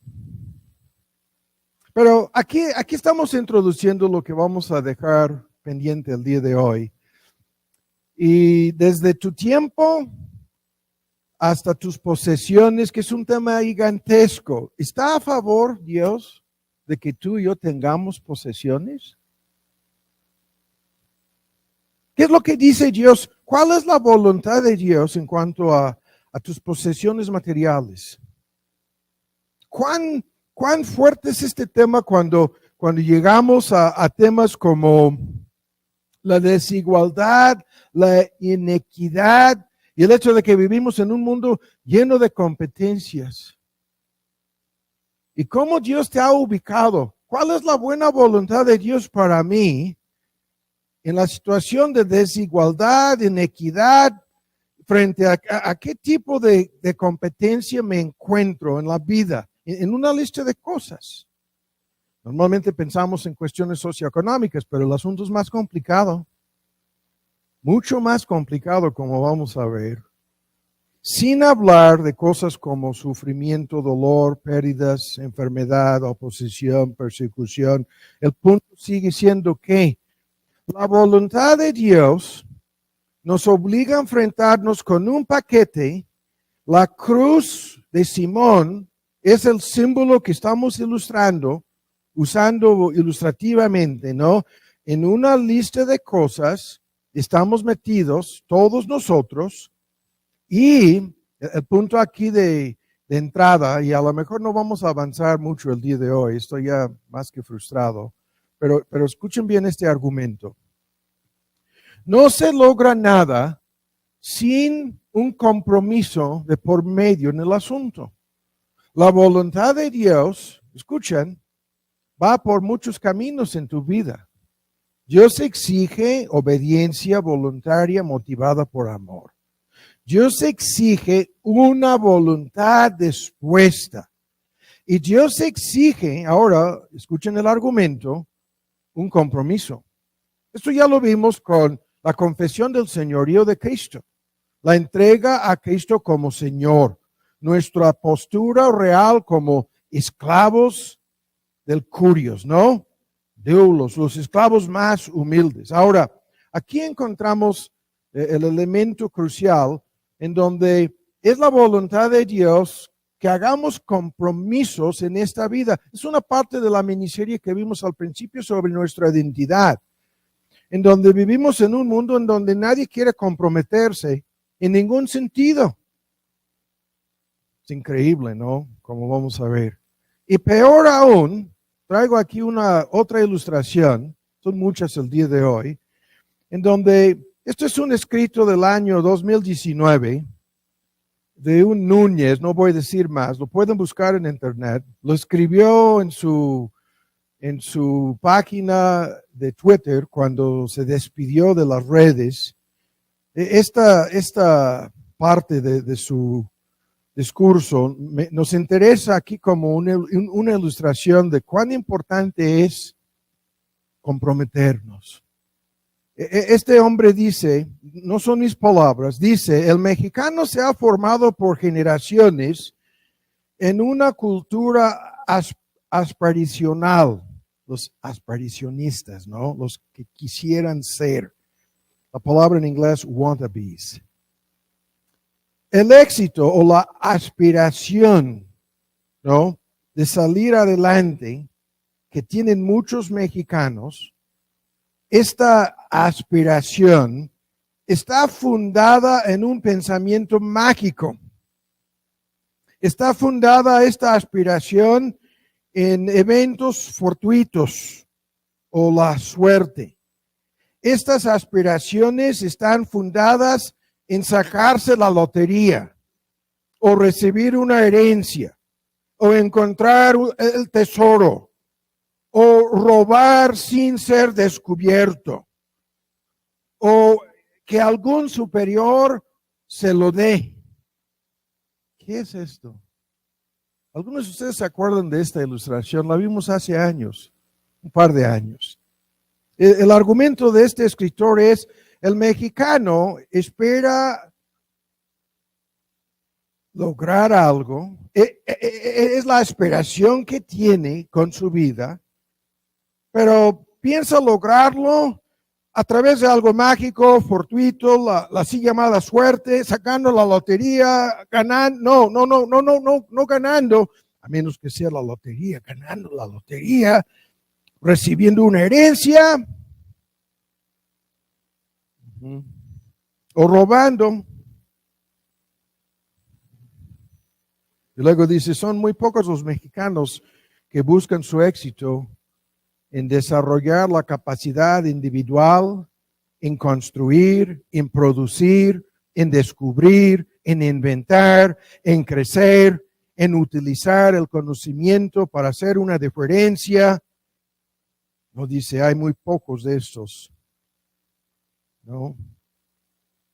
Pero aquí estamos introduciendo lo que vamos a dejar pendiente el día de hoy. Y desde tu tiempo hasta tus posesiones, que es un tema gigantesco, ¿está a favor Dios de que tú y yo tengamos posesiones? ¿Qué es lo que dice Dios? ¿Cuál es la voluntad de Dios en cuanto a tus posesiones materiales? ¿Cuán fuerte es este tema cuando llegamos a temas como la desigualdad, la inequidad y el hecho de que vivimos en un mundo lleno de competencias? ¿Y cómo Dios te ha ubicado? ¿Cuál es la buena voluntad de Dios para mí en la situación de desigualdad, inequidad, frente a qué tipo de competencia me encuentro en la vida? En una lista de cosas. Normalmente pensamos en cuestiones socioeconómicas, pero el asunto es más complicado. Mucho más complicado, como vamos a ver. Sin hablar de cosas como sufrimiento, dolor, pérdidas, enfermedad, oposición, persecución. El punto sigue siendo que la voluntad de Dios nos obliga a enfrentarnos con un paquete. La cruz de Simón es el símbolo que estamos ilustrando, usando ilustrativamente, ¿no? En una lista de cosas estamos metidos, todos nosotros, y el punto aquí de entrada, y a lo mejor no vamos a avanzar mucho el día de hoy, estoy ya más que frustrado, pero escuchen bien este argumento. No se logra nada sin un compromiso de por medio en el asunto. La voluntad de Dios, escuchen, va por muchos caminos en tu vida. Dios exige obediencia voluntaria motivada por amor. Dios exige una voluntad dispuesta. Y Dios exige, ahora escuchen el argumento, un compromiso. Esto ya lo vimos con la confesión del señorío de Cristo, la entrega a Cristo como Señor, nuestra postura real como esclavos del curios, ¿no? Doulos, los esclavos más humildes. Ahora, aquí encontramos el elemento crucial en donde es la voluntad de Dios que hagamos compromisos en esta vida. Es una parte de la miniserie que vimos al principio sobre nuestra identidad, en donde vivimos en un mundo en donde nadie quiere comprometerse en ningún sentido. Es increíble, ¿no? Como vamos a ver. Y peor aún, traigo aquí otra ilustración, son muchas el día de hoy, en donde esto es un escrito del año 2019 de un Núñez, no voy a decir más, lo pueden buscar en internet, lo escribió en su página de Twitter cuando se despidió de las redes. Esta parte de su discurso nos interesa aquí como una ilustración de cuán importante es comprometernos. Este hombre dice, no son mis palabras, dice, el mexicano se ha formado por generaciones en una cultura aspiracional, los aspiracionistas, ¿no? Los que quisieran ser. La palabra en inglés, wannabes. El éxito o la aspiración, ¿no?, de salir adelante que tienen muchos mexicanos, esta aspiración está fundada en un pensamiento mágico. Está fundada esta aspiración en eventos fortuitos o la suerte. Estas aspiraciones están fundadas en sacarse la lotería o recibir una herencia o encontrar el tesoro o robar sin ser descubierto o que algún superior se lo dé. ¿Qué es esto? Algunos de ustedes se acuerdan de esta ilustración, la vimos hace años, un par de años. El argumento de este escritor es, el mexicano espera lograr algo, es la aspiración que tiene con su vida, pero piensa lograrlo a través de algo mágico, fortuito, la así llamada suerte, sacando la lotería, ganando, no ganando, a menos que sea la lotería, ganando la lotería, recibiendo una herencia, o robando. Y luego dice, son muy pocos los mexicanos que buscan su éxito en desarrollar la capacidad individual, en construir, en producir, en descubrir, en inventar, en crecer, en utilizar el conocimiento para hacer una diferencia. No dice, hay muy pocos de estos. ¿No?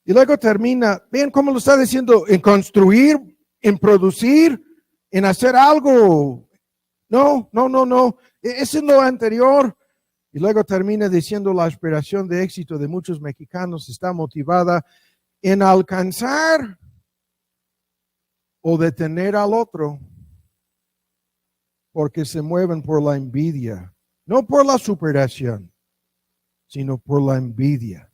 Y luego termina, ven cómo lo está diciendo, en construir, en producir, en hacer algo. No. Ese es lo anterior. Y luego termina diciendo la aspiración de éxito de muchos mexicanos está motivada en alcanzar o detener al otro, porque se mueven por la envidia, no por la superación, sino por la envidia.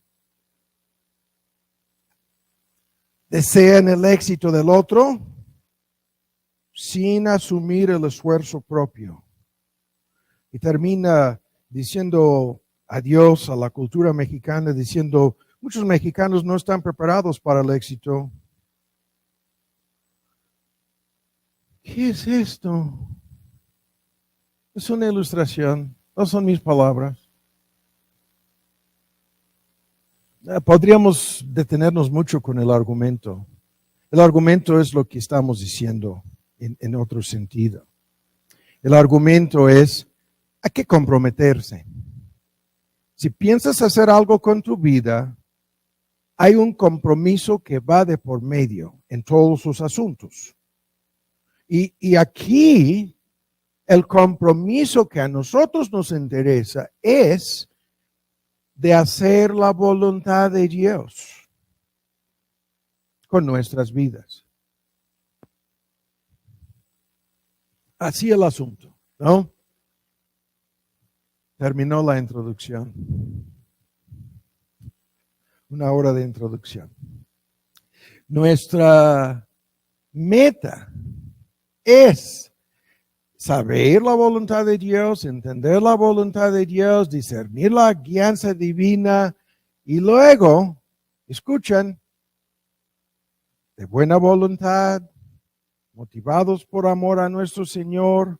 Desean el éxito del otro sin asumir el esfuerzo propio. Y termina diciendo adiós a la cultura mexicana, diciendo, muchos mexicanos no están preparados para el éxito. ¿Qué es esto? Es una ilustración, no son mis palabras. Podríamos detenernos mucho con el argumento. El argumento es lo que estamos diciendo en otro sentido. El argumento es, hay que comprometerse. Si piensas hacer algo con tu vida, hay un compromiso que va de por medio en todos sus asuntos. Y aquí El compromiso que a nosotros nos interesa es de hacer la voluntad de Dios con nuestras vidas. Así el asunto, ¿no? Terminó la introducción. Una hora de introducción. Nuestra meta es saber la voluntad de Dios, entender la voluntad de Dios, discernir la guianza divina y luego, escuchan, de buena voluntad, motivados por amor a nuestro Señor,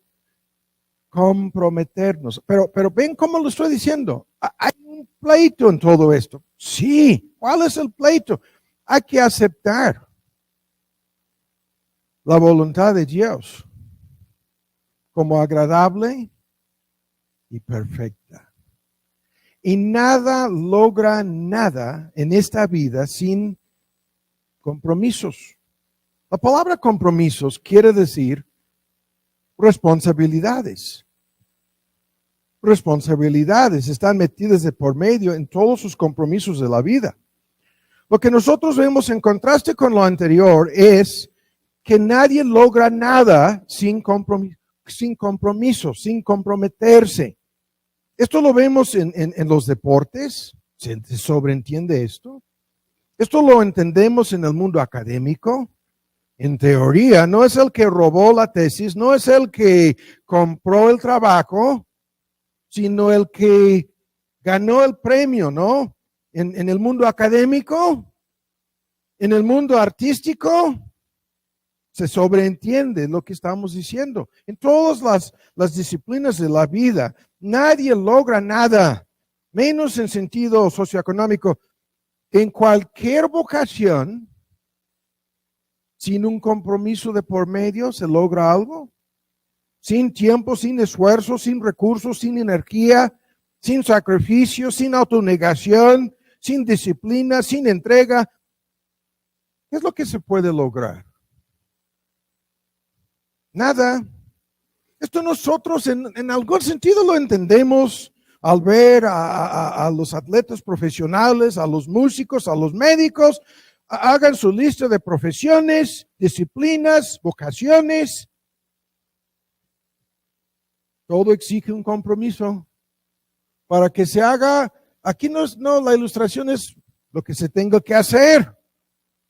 comprometernos. Pero ven cómo lo estoy diciendo. Hay un pleito en todo esto. Sí, ¿cuál es el pleito? Hay que aceptar la voluntad de Dios como agradable y perfecta. Y nada logra nada en esta vida sin compromisos. La palabra compromisos quiere decir responsabilidades. Responsabilidades están metidas de por medio en todos sus compromisos de la vida. Lo que nosotros vemos en contraste con lo anterior es que nadie logra nada sin compromiso, sin comprometerse. Esto lo vemos en los deportes, se sobreentiende esto. Esto lo entendemos en el mundo académico. En teoría, no es el que robó la tesis, no es el que compró el trabajo, sino el que ganó el premio, ¿no? En el mundo académico, en el mundo artístico, se sobreentiende lo que estamos diciendo. En todas las disciplinas de la vida, nadie logra nada, menos en sentido socioeconómico. En cualquier vocación, sin un compromiso de por medio, ¿se logra algo? Sin tiempo, sin esfuerzo, sin recursos, sin energía, sin sacrificio, sin autonegación, sin disciplina, sin entrega. ¿Qué es lo que se puede lograr? Nada. Esto nosotros en algún sentido lo entendemos al ver a los atletas profesionales, a los músicos, a los médicos. Hagan su lista de profesiones, disciplinas, vocaciones. Todo exige un compromiso para que se haga. Aquí no, la ilustración es lo que se tenga que hacer,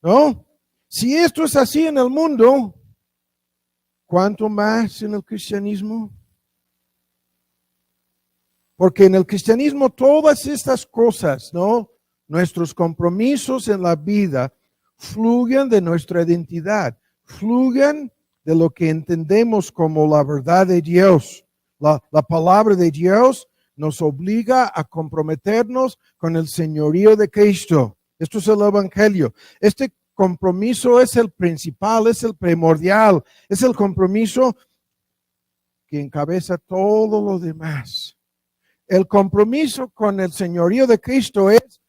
¿no? Si esto es así en el mundo, ¿cuánto más en el cristianismo? Porque en el cristianismo todas estas cosas, ¿no? Nuestros compromisos en la vida fluyen de nuestra identidad, fluyen de lo que entendemos como la verdad de Dios. La palabra de Dios nos obliga a comprometernos con el señorío de Cristo. Esto es el Evangelio. Este compromiso es el principal, es el primordial, es el compromiso que encabeza todo lo demás. El compromiso con el señorío de Cristo es,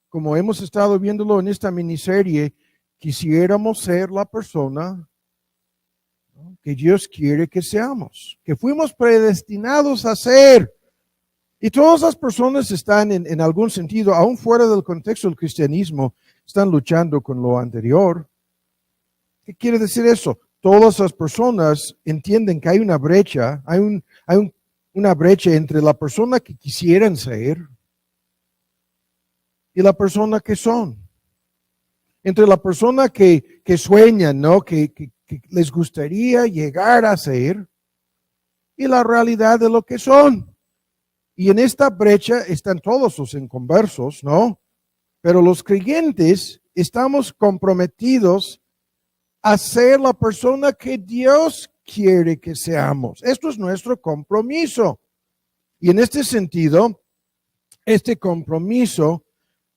como hemos estado viéndolo en esta miniserie, quisiéramos ser la persona que Dios quiere que seamos, que fuimos predestinados a ser. Y todas las personas están en algún sentido, aún fuera del contexto del cristianismo, están luchando con lo anterior. ¿Qué quiere decir eso? Todas las personas entienden que hay una brecha, una brecha entre la persona que quisieran ser y la persona que son. Entre la persona que sueñan, ¿no? Que les gustaría llegar a ser y la realidad de lo que son. Y en esta brecha están todos los inconversos, ¿no? Pero los creyentes estamos comprometidos a ser la persona que Dios quiere que seamos. Esto es nuestro compromiso. Y en este sentido, este compromiso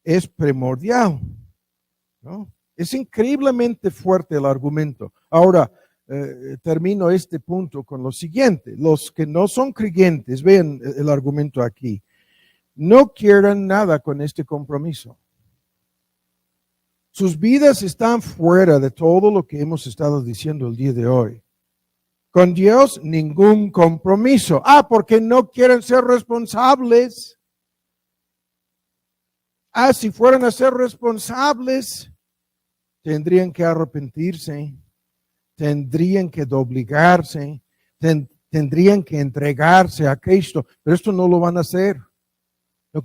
es primordial, ¿no? Es increíblemente fuerte el argumento. Ahora, termino este punto con lo siguiente. Los que no son creyentes, vean el argumento aquí, no quieren nada con este compromiso. Sus vidas están fuera de todo lo que hemos estado diciendo el día de hoy. Con Dios, ningún compromiso. Porque no quieren ser responsables. Si fueran a ser responsables, tendrían que arrepentirse, tendrían que doblegarse, tendrían que entregarse a Cristo, pero esto no lo van a hacer.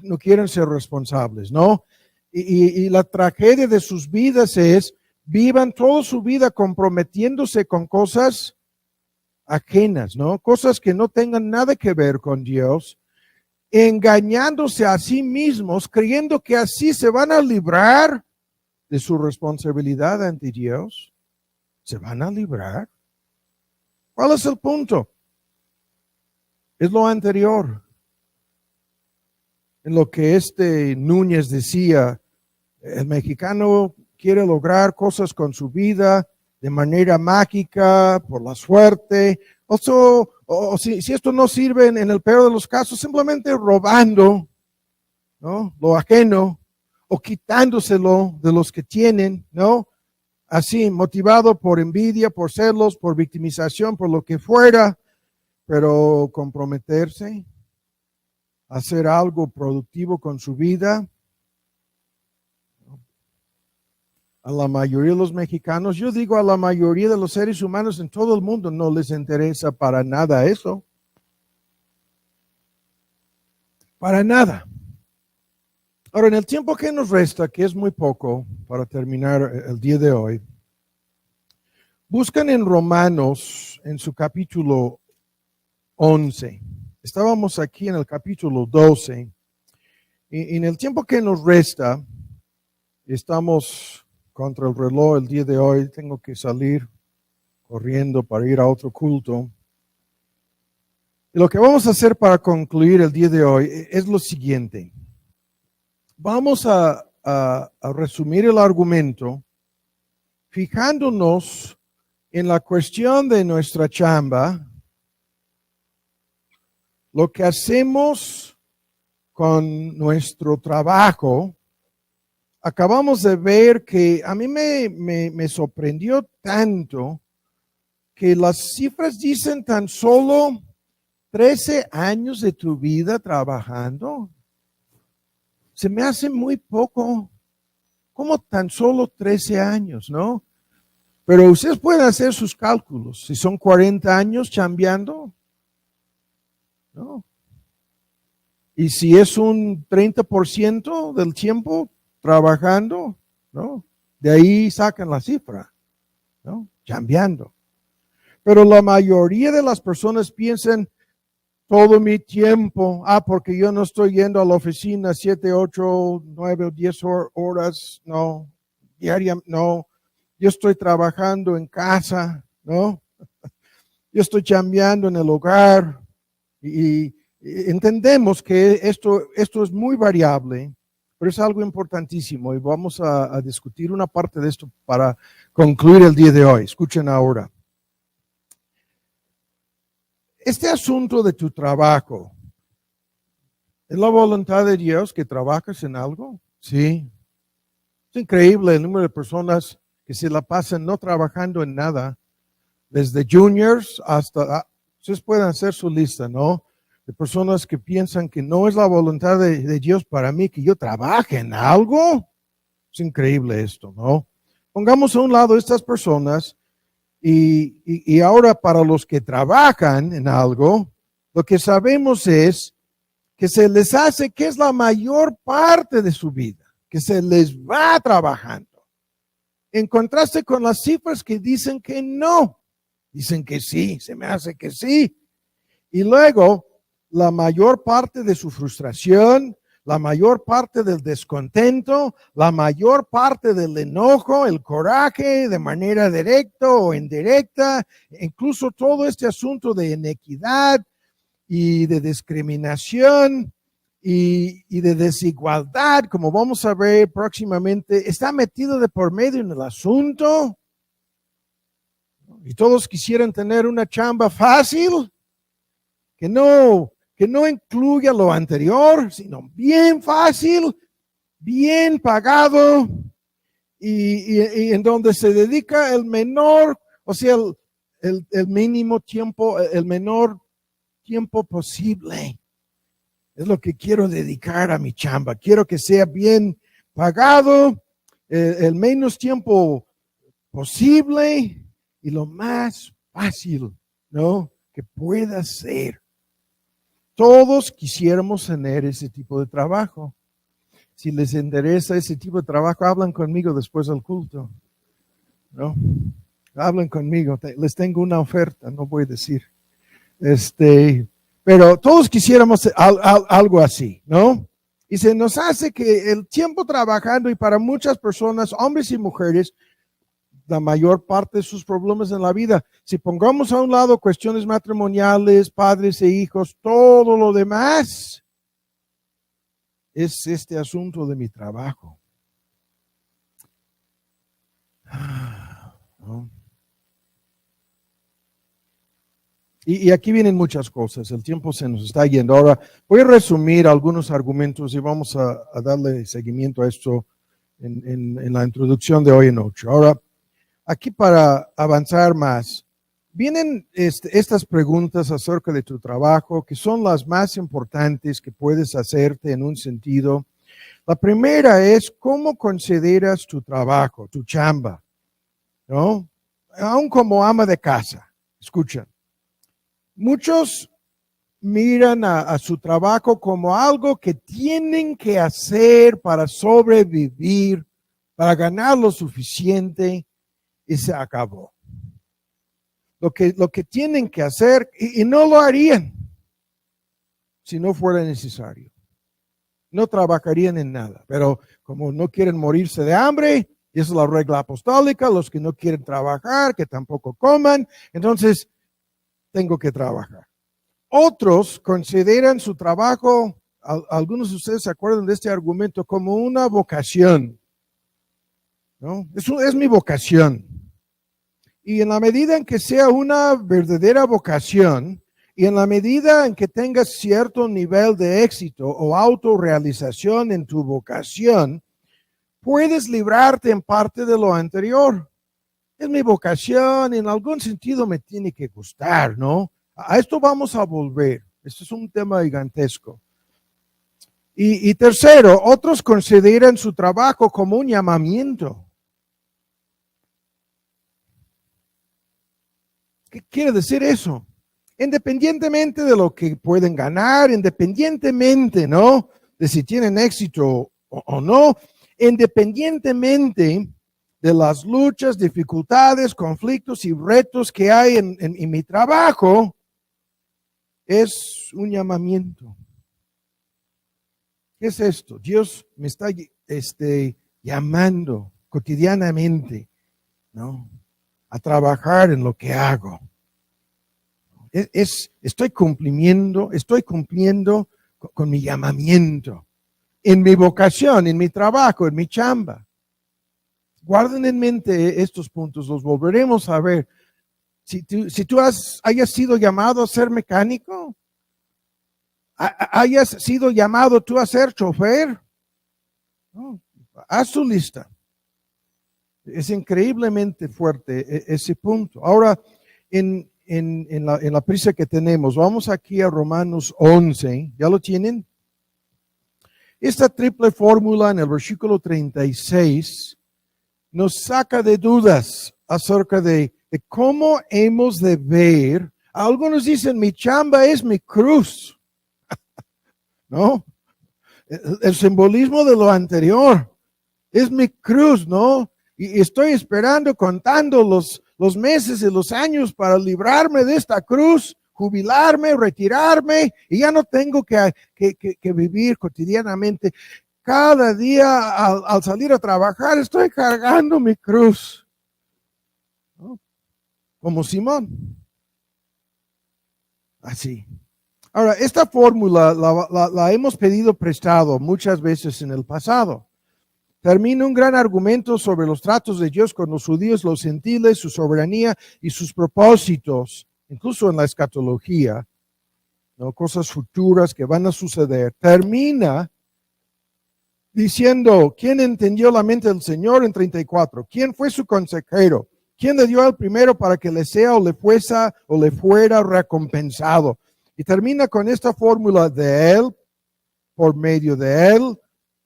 No quieren ser responsables, ¿no? Y la tragedia de sus vidas es, vivan toda su vida comprometiéndose con cosas ajenas, ¿no? Cosas que no tengan nada que ver con Dios, engañándose a sí mismos, creyendo que así se van a librar de su responsabilidad ante Dios. ¿Se van a librar? ¿Cuál es el punto? Es lo anterior. En lo que Núñez decía, el mexicano quiere lograr cosas con su vida de manera mágica, por la suerte, o si esto no sirve en el peor de los casos, simplemente robando, ¿no? Lo ajeno, o quitándoselo de los que tienen, ¿no? Así, motivado por envidia, por celos, por victimización, por lo que fuera, pero comprometerse, hacer algo productivo con su vida. A la mayoría de los mexicanos, yo digo a la mayoría de los seres humanos en todo el mundo, no les interesa para nada eso. Para nada. Ahora, en el tiempo que nos resta, que es muy poco para terminar el día de hoy, buscan en Romanos, en su capítulo 11. Estábamos aquí en el capítulo 12. Y en el tiempo que nos resta, estamos contra el reloj el día de hoy. Tengo que salir corriendo para ir a otro culto. Y lo que vamos a hacer para concluir el día de hoy es lo siguiente. Vamos a resumir el argumento fijándonos en la cuestión de nuestra chamba, lo que hacemos con nuestro trabajo. Acabamos de ver que a mí me sorprendió tanto que las cifras dicen tan solo 13 años de tu vida trabajando. Se me hace muy poco. ¿Cómo tan solo 13 años, no? Pero ustedes pueden hacer sus cálculos. Si son 40 años chambeando, ¿no? Y si es un 30% del tiempo trabajando, ¿no? De ahí sacan la cifra, ¿no? Chambeando. Pero la mayoría de las personas piensan, todo mi tiempo, porque yo no estoy yendo a la oficina 7, 8, 9 o 10 horas, no, diariamente, no. Yo estoy trabajando en casa, ¿no? Yo estoy chambeando en el hogar y entendemos que esto es muy variable, pero es algo importantísimo y vamos a discutir una parte de esto para concluir el día de hoy. Escuchen ahora. Este asunto de tu trabajo, ¿es la voluntad de Dios que trabajes en algo? Sí. Es increíble el número de personas que se la pasan no trabajando en nada, desde juniors hasta, ustedes pueden hacer su lista, ¿no? De personas que piensan que no es la voluntad de Dios para mí que yo trabaje en algo. Es increíble esto, ¿no? Pongamos a un lado estas personas y ahora para los que trabajan en algo, lo que sabemos es que se les hace que es la mayor parte de su vida, que se les va trabajando. En contraste con las cifras que dicen que no, dicen que sí, se me hace que sí. Y luego, la mayor parte de su frustración, la mayor parte del descontento, la mayor parte del enojo, el coraje de manera directa o indirecta, incluso todo este asunto de inequidad y de discriminación y de desigualdad, como vamos a ver próximamente, está metido de por medio en el asunto. Y todos quisieran tener una chamba fácil, que no incluya lo anterior, sino bien fácil, bien pagado y en donde se dedica el menor, o sea, el mínimo tiempo, el menor tiempo posible. Es lo que quiero dedicar a mi chamba. Quiero que sea bien pagado, el menos tiempo posible y lo más fácil, ¿no? Que pueda ser. Todos quisiéramos tener ese tipo de trabajo. Si les interesa ese tipo de trabajo, hablan conmigo después del culto, ¿no? Hablen conmigo. Les tengo una oferta, no voy a decir. Pero todos quisiéramos algo así, ¿no? Y se nos hace que el tiempo trabajando, y para muchas personas, hombres y mujeres, la mayor parte de sus problemas en la vida, si pongamos a un lado cuestiones matrimoniales, padres e hijos, todo lo demás es este asunto de mi trabajo. ¿No? Y aquí vienen muchas cosas, el tiempo se nos está yendo. Ahora voy a resumir algunos argumentos y vamos a darle seguimiento a esto en la introducción de hoy en noche. Ahora, aquí para avanzar más, vienen estas preguntas acerca de tu trabajo, que son las más importantes que puedes hacerte en un sentido. La primera es, ¿cómo consideras tu trabajo, tu chamba? ¿No? Aún como ama de casa, escuchen. Muchos miran a su trabajo como algo que tienen que hacer para sobrevivir, para ganar lo suficiente, y se acabó. Lo que tienen que hacer, y no lo harían si no fuera necesario. No trabajarían en nada, pero como no quieren morirse de hambre, y esa es la regla apostólica, los que no quieren trabajar, que tampoco coman, entonces tengo que trabajar. Otros consideran su trabajo, algunos de ustedes se acuerdan de este argumento, como una vocación, ¿no? Es mi vocación. Y en la medida en que sea una verdadera vocación, y en la medida en que tengas cierto nivel de éxito o autorrealización en tu vocación, puedes librarte en parte de lo anterior. Es mi vocación, en algún sentido me tiene que gustar, ¿no? A esto vamos a volver. Esto es un tema gigantesco. Y tercero, otros consideran su trabajo como un llamamiento. ¿Qué quiere decir eso? Independientemente de lo que pueden ganar, independientemente, ¿no? De si tienen éxito o no, independientemente de las luchas, dificultades, conflictos y retos que hay en mi trabajo, es un llamamiento. ¿Qué es esto? Dios me está llamando cotidianamente, ¿no? A trabajar en lo que hago. Estoy cumpliendo con mi llamamiento, en mi vocación, en mi trabajo, en mi chamba. Guarden en mente estos puntos, los volveremos a ver. Si tú hayas sido llamado a ser mecánico, hayas sido llamado tú a ser chofer, no, haz tu lista. Es increíblemente fuerte ese punto. Ahora, en la prisa que tenemos, vamos aquí a Romanos 11, ¿ya lo tienen? Esta triple fórmula en el versículo 36 nos saca de dudas acerca de cómo hemos de ver. Algunos dicen, mi chamba es mi cruz, ¿no? El simbolismo de lo anterior es mi cruz, ¿no? Y estoy esperando, contando los meses y los años para librarme de esta cruz, jubilarme, retirarme, y ya no tengo que vivir cotidianamente. Cada día al salir a trabajar estoy cargando mi cruz, ¿no? Como Simón. Así. Ahora, esta fórmula la hemos pedido prestado muchas veces en el pasado. Termina un gran argumento sobre los tratos de Dios con los judíos, los gentiles, su soberanía y sus propósitos, incluso en la escatología, ¿no? Cosas futuras que van a suceder. Termina diciendo, ¿quién entendió la mente del Señor en 34? ¿Quién fue su consejero? ¿Quién le dio al primero para que le sea o le fuera recompensado? Y termina con esta fórmula: de Él, por medio de Él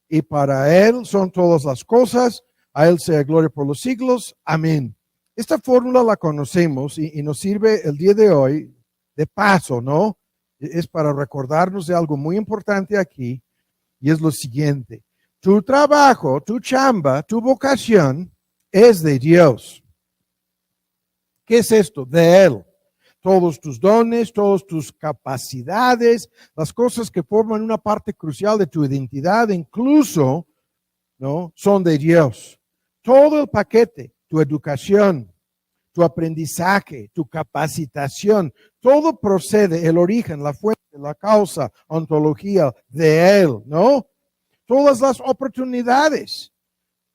y para Él son todas las cosas. A Él sea gloria por los siglos. Amén. Esta fórmula la conocemos y nos sirve el día de hoy de paso, ¿no? Es para recordarnos de algo muy importante aquí, y es lo siguiente: tu trabajo, tu chamba, tu vocación es de Dios. ¿Qué es esto? De Él. Todos tus dones, todas tus capacidades, las cosas que forman una parte crucial de tu identidad, incluso, ¿no?, son de Dios. Todo el paquete, tu educación, tu aprendizaje, tu capacitación, todo procede, el origen, la fuente, la causa, ontología de Él, ¿no? Todas las oportunidades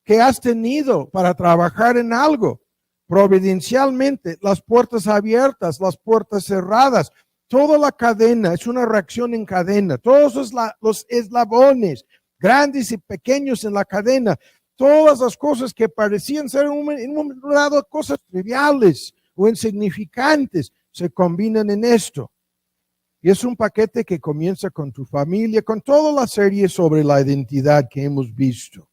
que has tenido para trabajar en algo, providencialmente, las puertas abiertas, las puertas cerradas, toda la cadena es una reacción en cadena, todos los eslabones, grandes y pequeños en la cadena, todas las cosas que parecían ser en un momento dado cosas triviales o insignificantes, se combinan en esto. Y es un paquete que comienza con tu familia, con toda la serie sobre la identidad que hemos visto.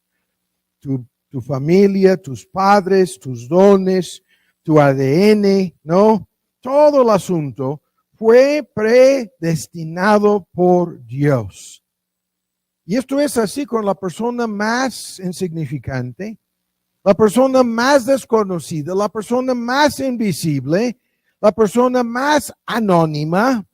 Tu familia, tus padres, tus dones, tu ADN, ¿no? Todo el asunto fue predestinado por Dios. Y esto es así con la persona más insignificante, la persona más desconocida, la persona más invisible, la persona más anónima,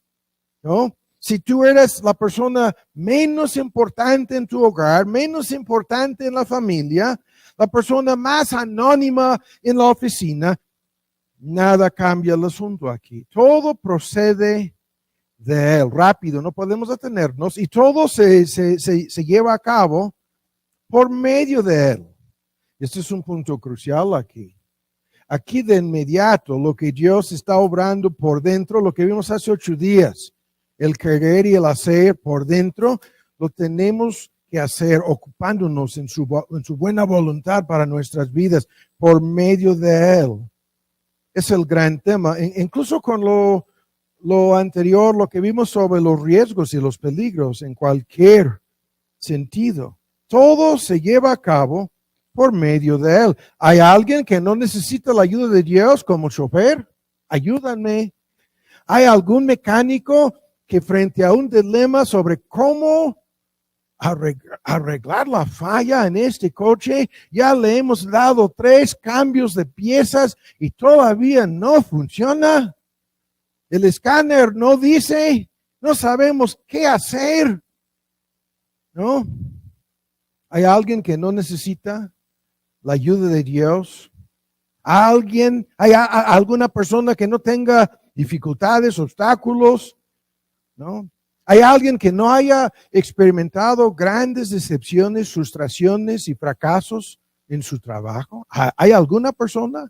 ¿no? Si tú eres la persona menos importante en tu hogar, menos importante en la familia, la persona más anónima en la oficina, nada cambia el asunto aquí. Todo procede de Él, rápido, no podemos detenernos, y todo se lleva a cabo por medio de Él. Este es un punto crucial aquí. Aquí de inmediato lo que Dios está obrando por dentro, lo que vimos hace 8 días, el querer y el hacer por dentro, lo tenemos que hacer ocupándonos en su buena voluntad para nuestras vidas por medio de Él. Es el gran tema. Incluso con lo anterior, lo que vimos sobre los riesgos y los peligros en cualquier sentido, todo se lleva a cabo por medio de Él. ¿Hay alguien que no necesita la ayuda de Dios como chofer? Ayúdame. ¿Hay algún mecánico que frente a un dilema sobre cómo arreglar la falla en este coche, ya le hemos dado 3 cambios de piezas y todavía no funciona? El escáner no dice, no sabemos qué hacer, ¿no? ¿Hay alguien que no necesita la ayuda de Dios? ¿Hay alguna persona que no tenga dificultades, obstáculos? ¿No? ¿Hay alguien que no haya experimentado grandes decepciones, frustraciones y fracasos en su trabajo? ¿Hay alguna persona?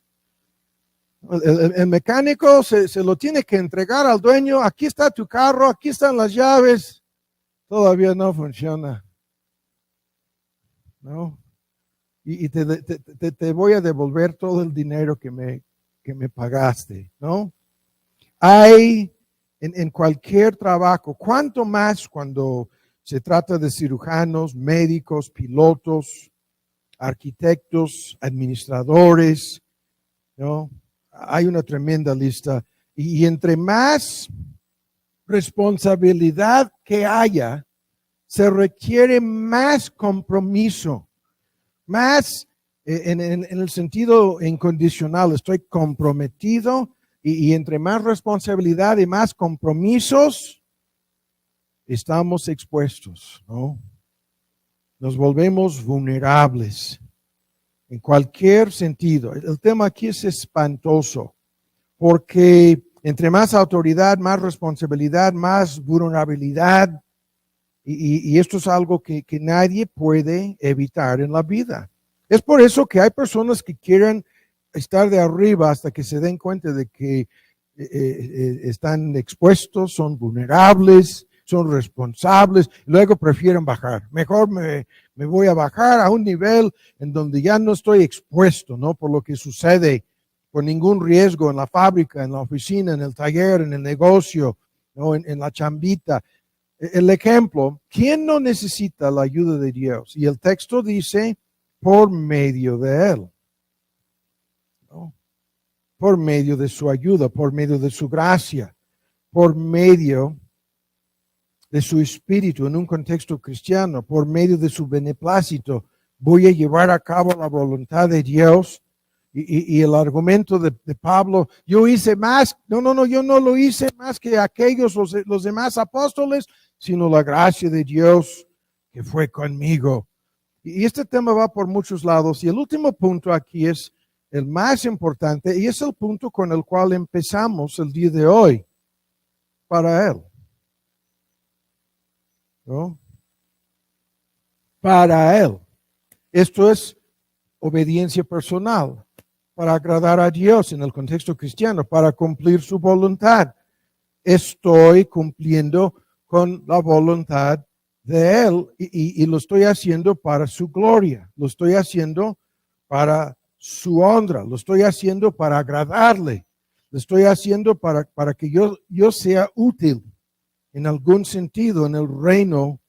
El mecánico se lo tiene que entregar al dueño. Aquí está tu carro, aquí están las llaves. Todavía no funciona, ¿no? Y te voy a devolver todo el dinero que me pagaste, ¿no? Hay en cualquier trabajo, cuanto más cuando se trata de cirujanos, médicos, pilotos, arquitectos, administradores, ¿no? Hay una tremenda lista. Y entre más responsabilidad que haya, se requiere más compromiso, más en el sentido incondicional. Estoy comprometido. Y entre más responsabilidad y más compromisos, estamos expuestos, ¿no? Nos volvemos vulnerables en cualquier sentido. El tema aquí es espantoso, porque entre más autoridad, más responsabilidad, más vulnerabilidad, y esto es algo que nadie puede evitar en la vida. Es por eso que hay personas que quieren estar de arriba hasta que se den cuenta de que están expuestos, son vulnerables, son responsables, luego prefieren bajar. Mejor me voy a bajar a un nivel en donde ya no estoy expuesto, ¿no? Por lo que sucede con ningún riesgo en la fábrica, en la oficina, en el taller, en el negocio, ¿no? En la chambita. El ejemplo, ¿quién no necesita la ayuda de Dios? Y el texto dice, por medio de Él, ¿no? Por medio de su ayuda, por medio de su gracia, por medio de su espíritu en un contexto cristiano, por medio de su beneplácito. Voy a llevar a cabo la voluntad de Dios. Y el argumento de Pablo, yo hice más, no, yo no lo hice más que aquellos, los demás apóstoles, sino la gracia de Dios que fue conmigo. Y este tema va por muchos lados. Y el último punto aquí es el más importante y es el punto con el cual empezamos el día de hoy para Él, ¿no? Para Él. Esto es obediencia personal, para agradar a Dios en el contexto cristiano, para cumplir su voluntad. Estoy cumpliendo con la voluntad de Él y lo estoy haciendo para su gloria, lo estoy haciendo para su honra, lo estoy haciendo para agradarle, lo estoy haciendo para que yo sea útil en algún sentido en el reino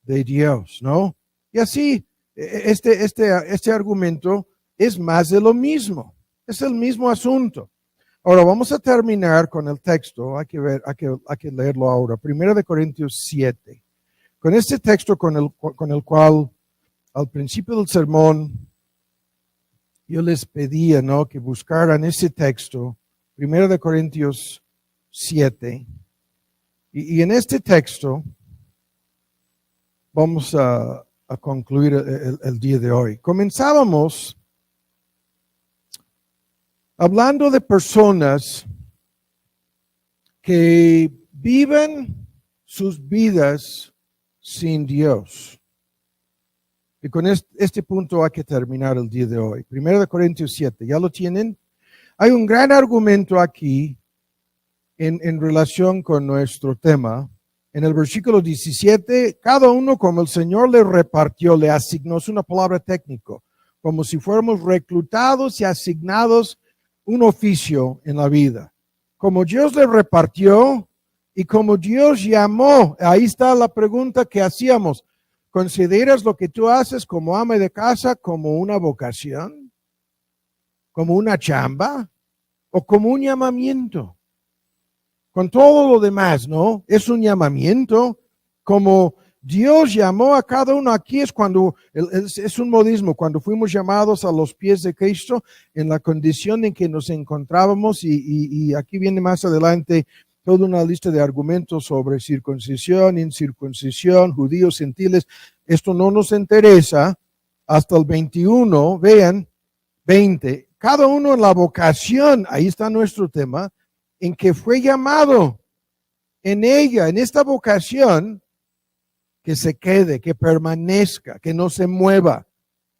de Dios, ¿no? Y así, este argumento es más de lo mismo, es el mismo asunto. Ahora vamos a terminar con el texto, hay que leerlo ahora, 1 Corintios 7. Con este texto con el cual al principio del sermón yo les pedía, ¿no?, que buscaran ese texto, 1 Corintios 7. Y en este texto vamos a concluir el día de hoy. Comenzábamos hablando de personas que viven sus vidas sin Dios. Y con este punto hay que terminar el día de hoy. 1 Corintios 7, ¿ya lo tienen? Hay un gran argumento aquí en relación con nuestro tema. En el versículo 17, cada uno como el Señor le repartió, le asignó, es una palabra técnica, como si fuéramos reclutados y asignados un oficio en la vida. Como Dios le repartió y como Dios llamó, ahí está la pregunta que hacíamos. ¿Consideras lo que tú haces como ama de casa como una vocación? ¿Como una chamba? ¿O como un llamamiento? Con todo lo demás, ¿no? Es un llamamiento. Como Dios llamó a cada uno aquí es cuando, es un modismo, cuando fuimos llamados a los pies de Cristo en la condición en que nos encontrábamos y aquí viene más adelante toda una lista de argumentos sobre circuncisión, incircuncisión, judíos, gentiles. Esto no nos interesa hasta el 21, vean, 20. Cada uno en la vocación, ahí está nuestro tema, en que fue llamado. En ella, en esta vocación, que se quede, que permanezca, que no se mueva.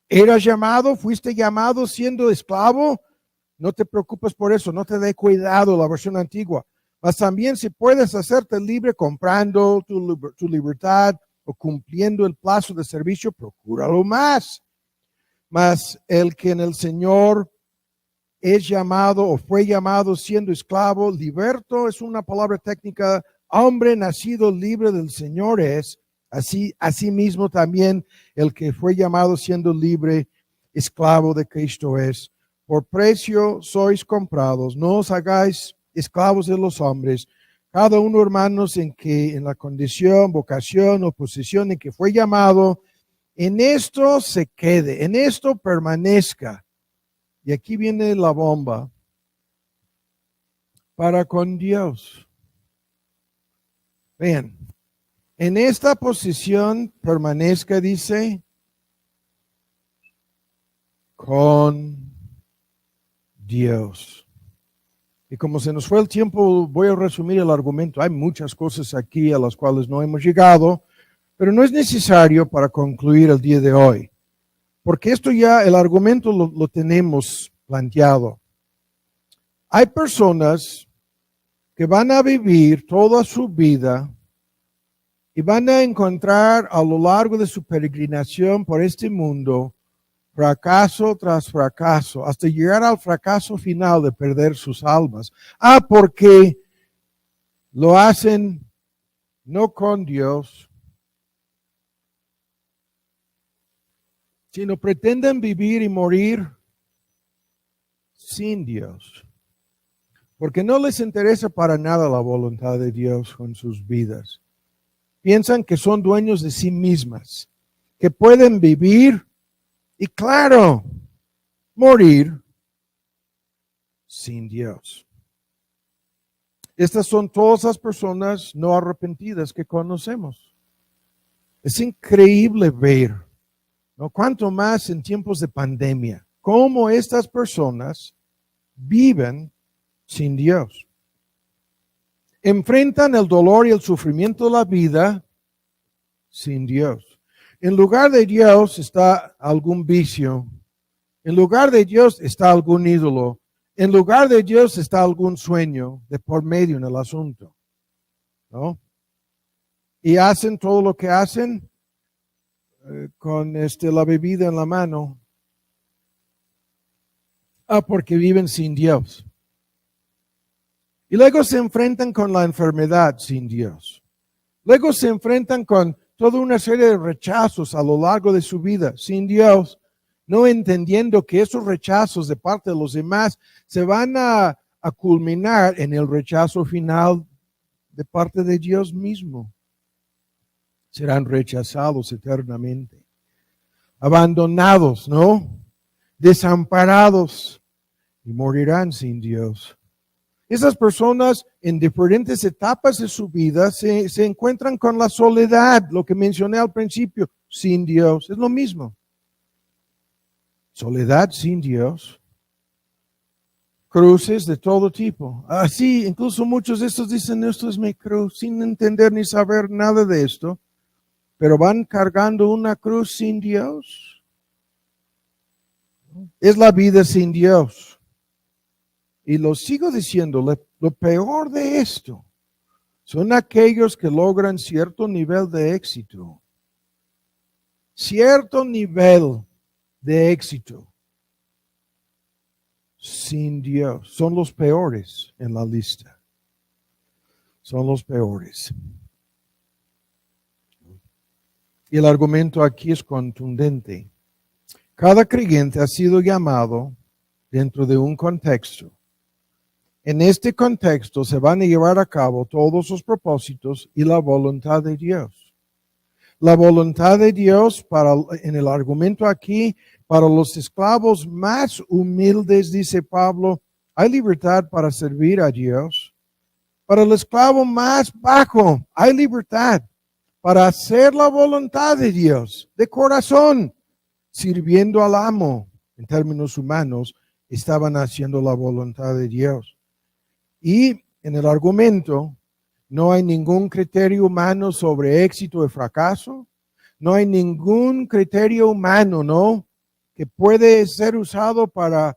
¿Eras llamado? ¿Fuiste llamado siendo esclavo? No te preocupes por eso, no te dé cuidado, la versión antigua. Mas también si puedes hacerte libre comprando tu libertad o cumpliendo el plazo de servicio, procúralo más. Mas el que en el Señor es llamado o fue llamado siendo esclavo, liberto es una palabra técnica, hombre nacido libre del Señor es, así mismo también el que fue llamado siendo libre, esclavo de Cristo es. Por precio sois comprados, no os hagáis esclavos de los hombres, cada uno, hermanos, en la condición, vocación o posición en que fue llamado, en esto se quede, en esto permanezca. Y aquí viene la bomba. Para con Dios. Vean, en esta posición permanezca, dice, con Dios. Y como se nos fue el tiempo, voy a resumir el argumento. Hay muchas cosas aquí a las cuales no hemos llegado, pero no es necesario para concluir el día de hoy. Porque esto ya, el argumento lo tenemos planteado. Hay personas que van a vivir toda su vida y van a encontrar a lo largo de su peregrinación por este mundo fracaso tras fracaso, hasta llegar al fracaso final de perder sus almas. Porque lo hacen no con Dios, sino pretenden vivir y morir sin Dios. Porque no les interesa para nada la voluntad de Dios con sus vidas. Piensan que son dueños de sí mismas, que pueden vivir y, claro, morir sin Dios. Estas son todas las personas no arrepentidas que conocemos. Es increíble ver, ¿no? Cuanto más en tiempos de pandemia, cómo estas personas viven sin Dios. Enfrentan el dolor y el sufrimiento de la vida sin Dios. En lugar de Dios está algún vicio. En lugar de Dios está algún ídolo. En lugar de Dios está algún sueño de por medio en el asunto, ¿no? Y hacen todo lo que hacen con la bebida en la mano. Porque viven sin Dios. Y luego se enfrentan con la enfermedad sin Dios. Luego se enfrentan con toda una serie de rechazos a lo largo de su vida sin Dios, no entendiendo que esos rechazos de parte de los demás se van a culminar en el rechazo final de parte de Dios mismo. Serán rechazados eternamente, abandonados, ¿no? Desamparados y morirán sin Dios. Esas personas en diferentes etapas de su vida se encuentran con la soledad, lo que mencioné al principio, sin Dios. Es lo mismo. Soledad sin Dios. Cruces de todo tipo. Así, incluso muchos de estos dicen, esto es mi cruz, sin entender ni saber nada de esto. Pero van cargando una cruz sin Dios. Es la vida sin Dios. Y lo sigo diciendo, lo peor de esto son aquellos que logran cierto nivel de éxito. Cierto nivel de éxito sin Dios. Son los peores en la lista. Son los peores. Y el argumento aquí es contundente. Cada creyente ha sido llamado dentro de un contexto. En este contexto se van a llevar a cabo todos los propósitos y la voluntad de Dios. La voluntad de Dios en el argumento aquí, para los esclavos más humildes, dice Pablo, hay libertad para servir a Dios. Para el esclavo más bajo, hay libertad para hacer la voluntad de Dios, de corazón, sirviendo al amo. En términos humanos, estaban haciendo la voluntad de Dios. Y en el argumento no hay ningún criterio humano sobre éxito y fracaso. No hay ningún criterio humano, ¿no?, que puede ser usado para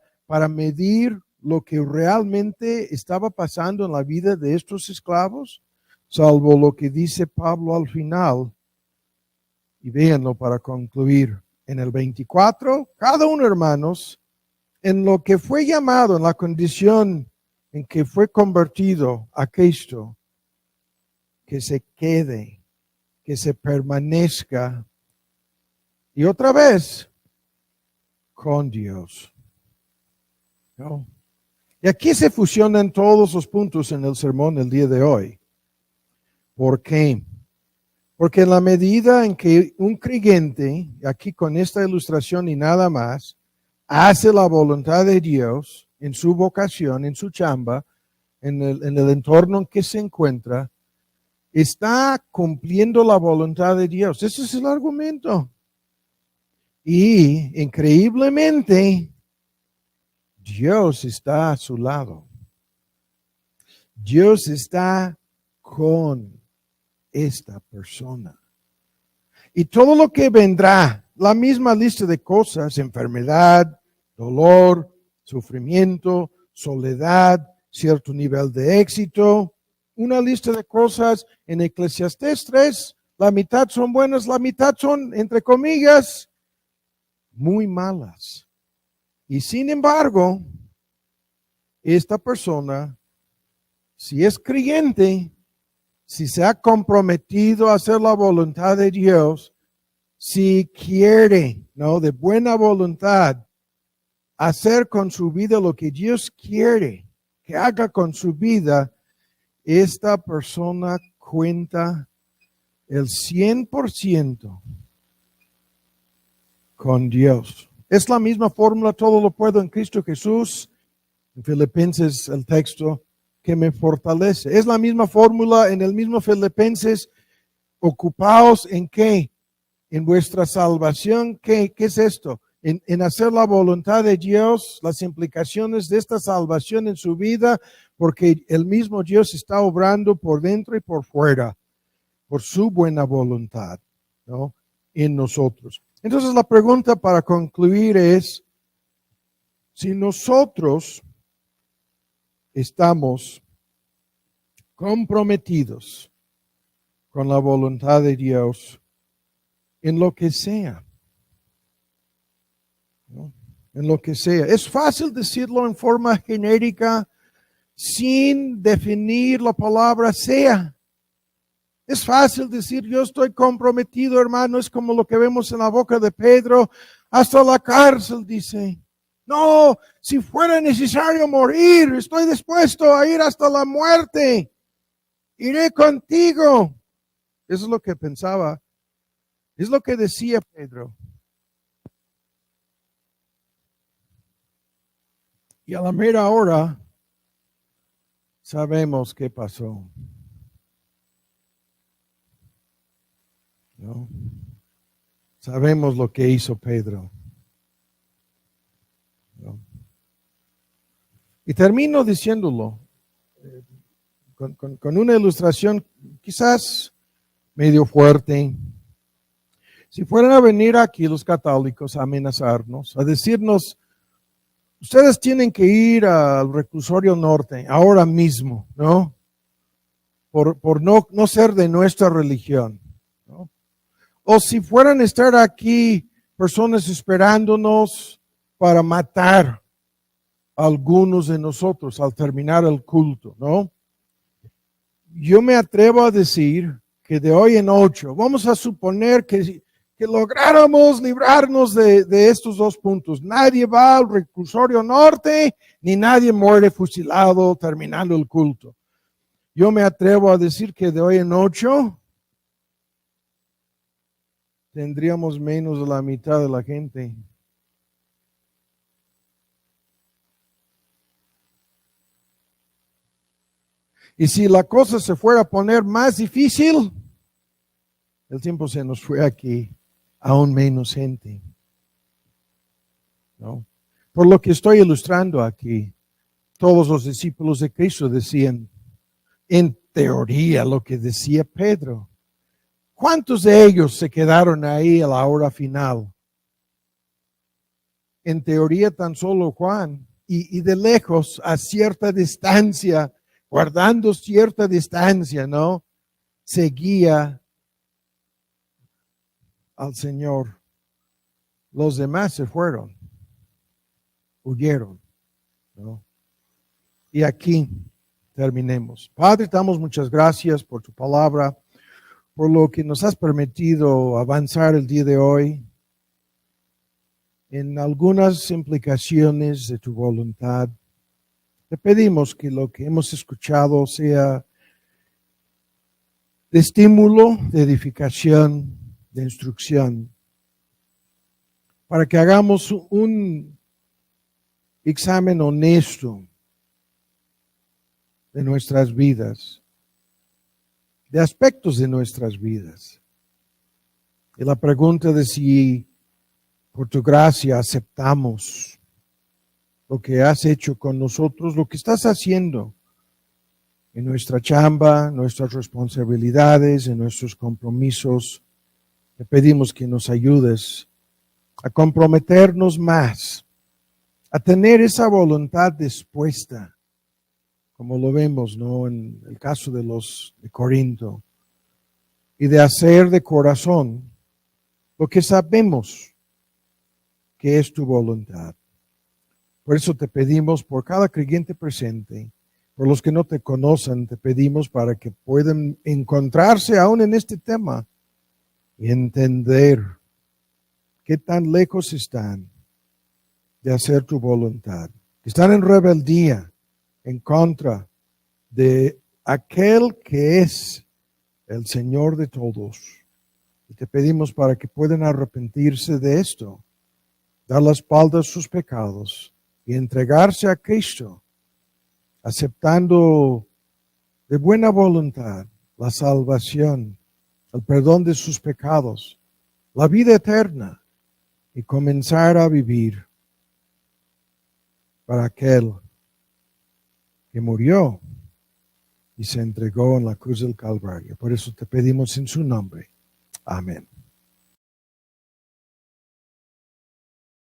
medir lo que realmente estaba pasando en la vida de estos esclavos, salvo lo que dice Pablo al final. Y véanlo para concluir. En el 24, cada uno, hermanos, en lo que fue llamado, en la condición en que fue convertido a Cristo, que se quede, que se permanezca, y otra vez, con Dios. ¿No? Y aquí se fusionan todos los puntos en el sermón del día de hoy. ¿Por qué? Porque en la medida en que un creyente, aquí con esta ilustración y nada más, hace la voluntad de Dios en su vocación, en su chamba, en el entorno en que se encuentra, está cumpliendo la voluntad de Dios. Ese es el argumento. Y increíblemente, Dios está a su lado. Dios está con esta persona. Y todo lo que vendrá, la misma lista de cosas, enfermedad, dolor, sufrimiento, soledad, cierto nivel de éxito, una lista de cosas en Eclesiastés 3, la mitad son buenas, la mitad son, entre comillas, muy malas. Y sin embargo, esta persona, si es creyente, si se ha comprometido a hacer la voluntad de Dios, si quiere, ¿no? De buena voluntad, hacer con su vida lo que Dios quiere que haga con su vida, esta persona cuenta el 100% con Dios. Es la misma fórmula, todo lo puedo en Cristo Jesús. En Filipenses el texto que me fortalece. Es la misma fórmula en el mismo Filipenses. Ocupaos en qué? En vuestra salvación. ¿Qué es esto? En hacer la voluntad de Dios, las implicaciones de esta salvación en su vida, porque el mismo Dios está obrando por dentro y por fuera, por su buena voluntad, ¿no? En nosotros. Entonces la pregunta para concluir es, si nosotros estamos comprometidos con la voluntad de Dios en lo que sea, ¿no? En lo que sea. Es fácil decirlo en forma genérica sin definir la palabra sea. Es fácil decir, yo estoy comprometido, hermano. Es como lo que vemos en la boca de Pedro. Hasta la cárcel, dice. No, si fuera necesario morir, estoy dispuesto a ir hasta la muerte. Iré contigo. Eso es lo que pensaba. Es lo que decía Pedro. Y a la mera hora sabemos qué pasó, ¿no? Sabemos lo que hizo Pedro, ¿no? Y termino diciéndolo con una ilustración quizás medio fuerte. Si fueran a venir aquí los católicos a amenazarnos, a decirnos, ustedes tienen que ir al reclusorio norte ahora mismo, ¿no? Por no ser de nuestra religión, ¿no? O si fueran a estar aquí personas esperándonos para matar a algunos de nosotros al terminar el culto, ¿no? Yo me atrevo a decir que de hoy en 8, vamos a suponer que lográramos librarnos de estos dos puntos. Nadie va al reclusorio norte, ni nadie muere fusilado terminando el culto. Yo me atrevo a decir que de hoy en 8 tendríamos menos de la mitad de la gente. Y si la cosa se fuera a poner más difícil, el tiempo se nos fue aquí, aún menos gente, ¿no? Por lo que estoy ilustrando aquí, todos los discípulos de Cristo decían, en teoría, lo que decía Pedro. ¿Cuántos de ellos se quedaron ahí a la hora final? En teoría, tan solo Juan, y de lejos, a cierta distancia, guardando cierta distancia, ¿no? Seguía al Señor. Los demás se fueron, huyeron, ¿no? Y aquí terminemos. Padre, te damos muchas gracias por tu palabra, por lo que nos has permitido avanzar el día de hoy en algunas implicaciones de tu voluntad. Te pedimos que lo que hemos escuchado sea de estímulo, de edificación, de instrucción, para que hagamos un examen honesto de nuestras vidas, de aspectos de nuestras vidas. Y la pregunta de si por tu gracia aceptamos lo que has hecho con nosotros, lo que estás haciendo en nuestra chamba, nuestras responsabilidades, en nuestros compromisos. Te pedimos que nos ayudes a comprometernos más, a tener esa voluntad dispuesta, como lo vemos, ¿no? En el caso de los de Corinto, y de hacer de corazón lo que sabemos que es tu voluntad. Por eso te pedimos por cada creyente presente, por los que no te conocen, te pedimos para que puedan encontrarse aún en este tema y entender qué tan lejos están de hacer tu voluntad. Están en rebeldía en contra de aquel que es el Señor de todos. Y te pedimos para que puedan arrepentirse de esto, dar la espalda a sus pecados y entregarse a Cristo, aceptando de buena voluntad la salvación, el perdón de sus pecados, la vida eterna y comenzar a vivir para aquel que murió y se entregó en la cruz del Calvario. Por eso te pedimos en su nombre. Amén.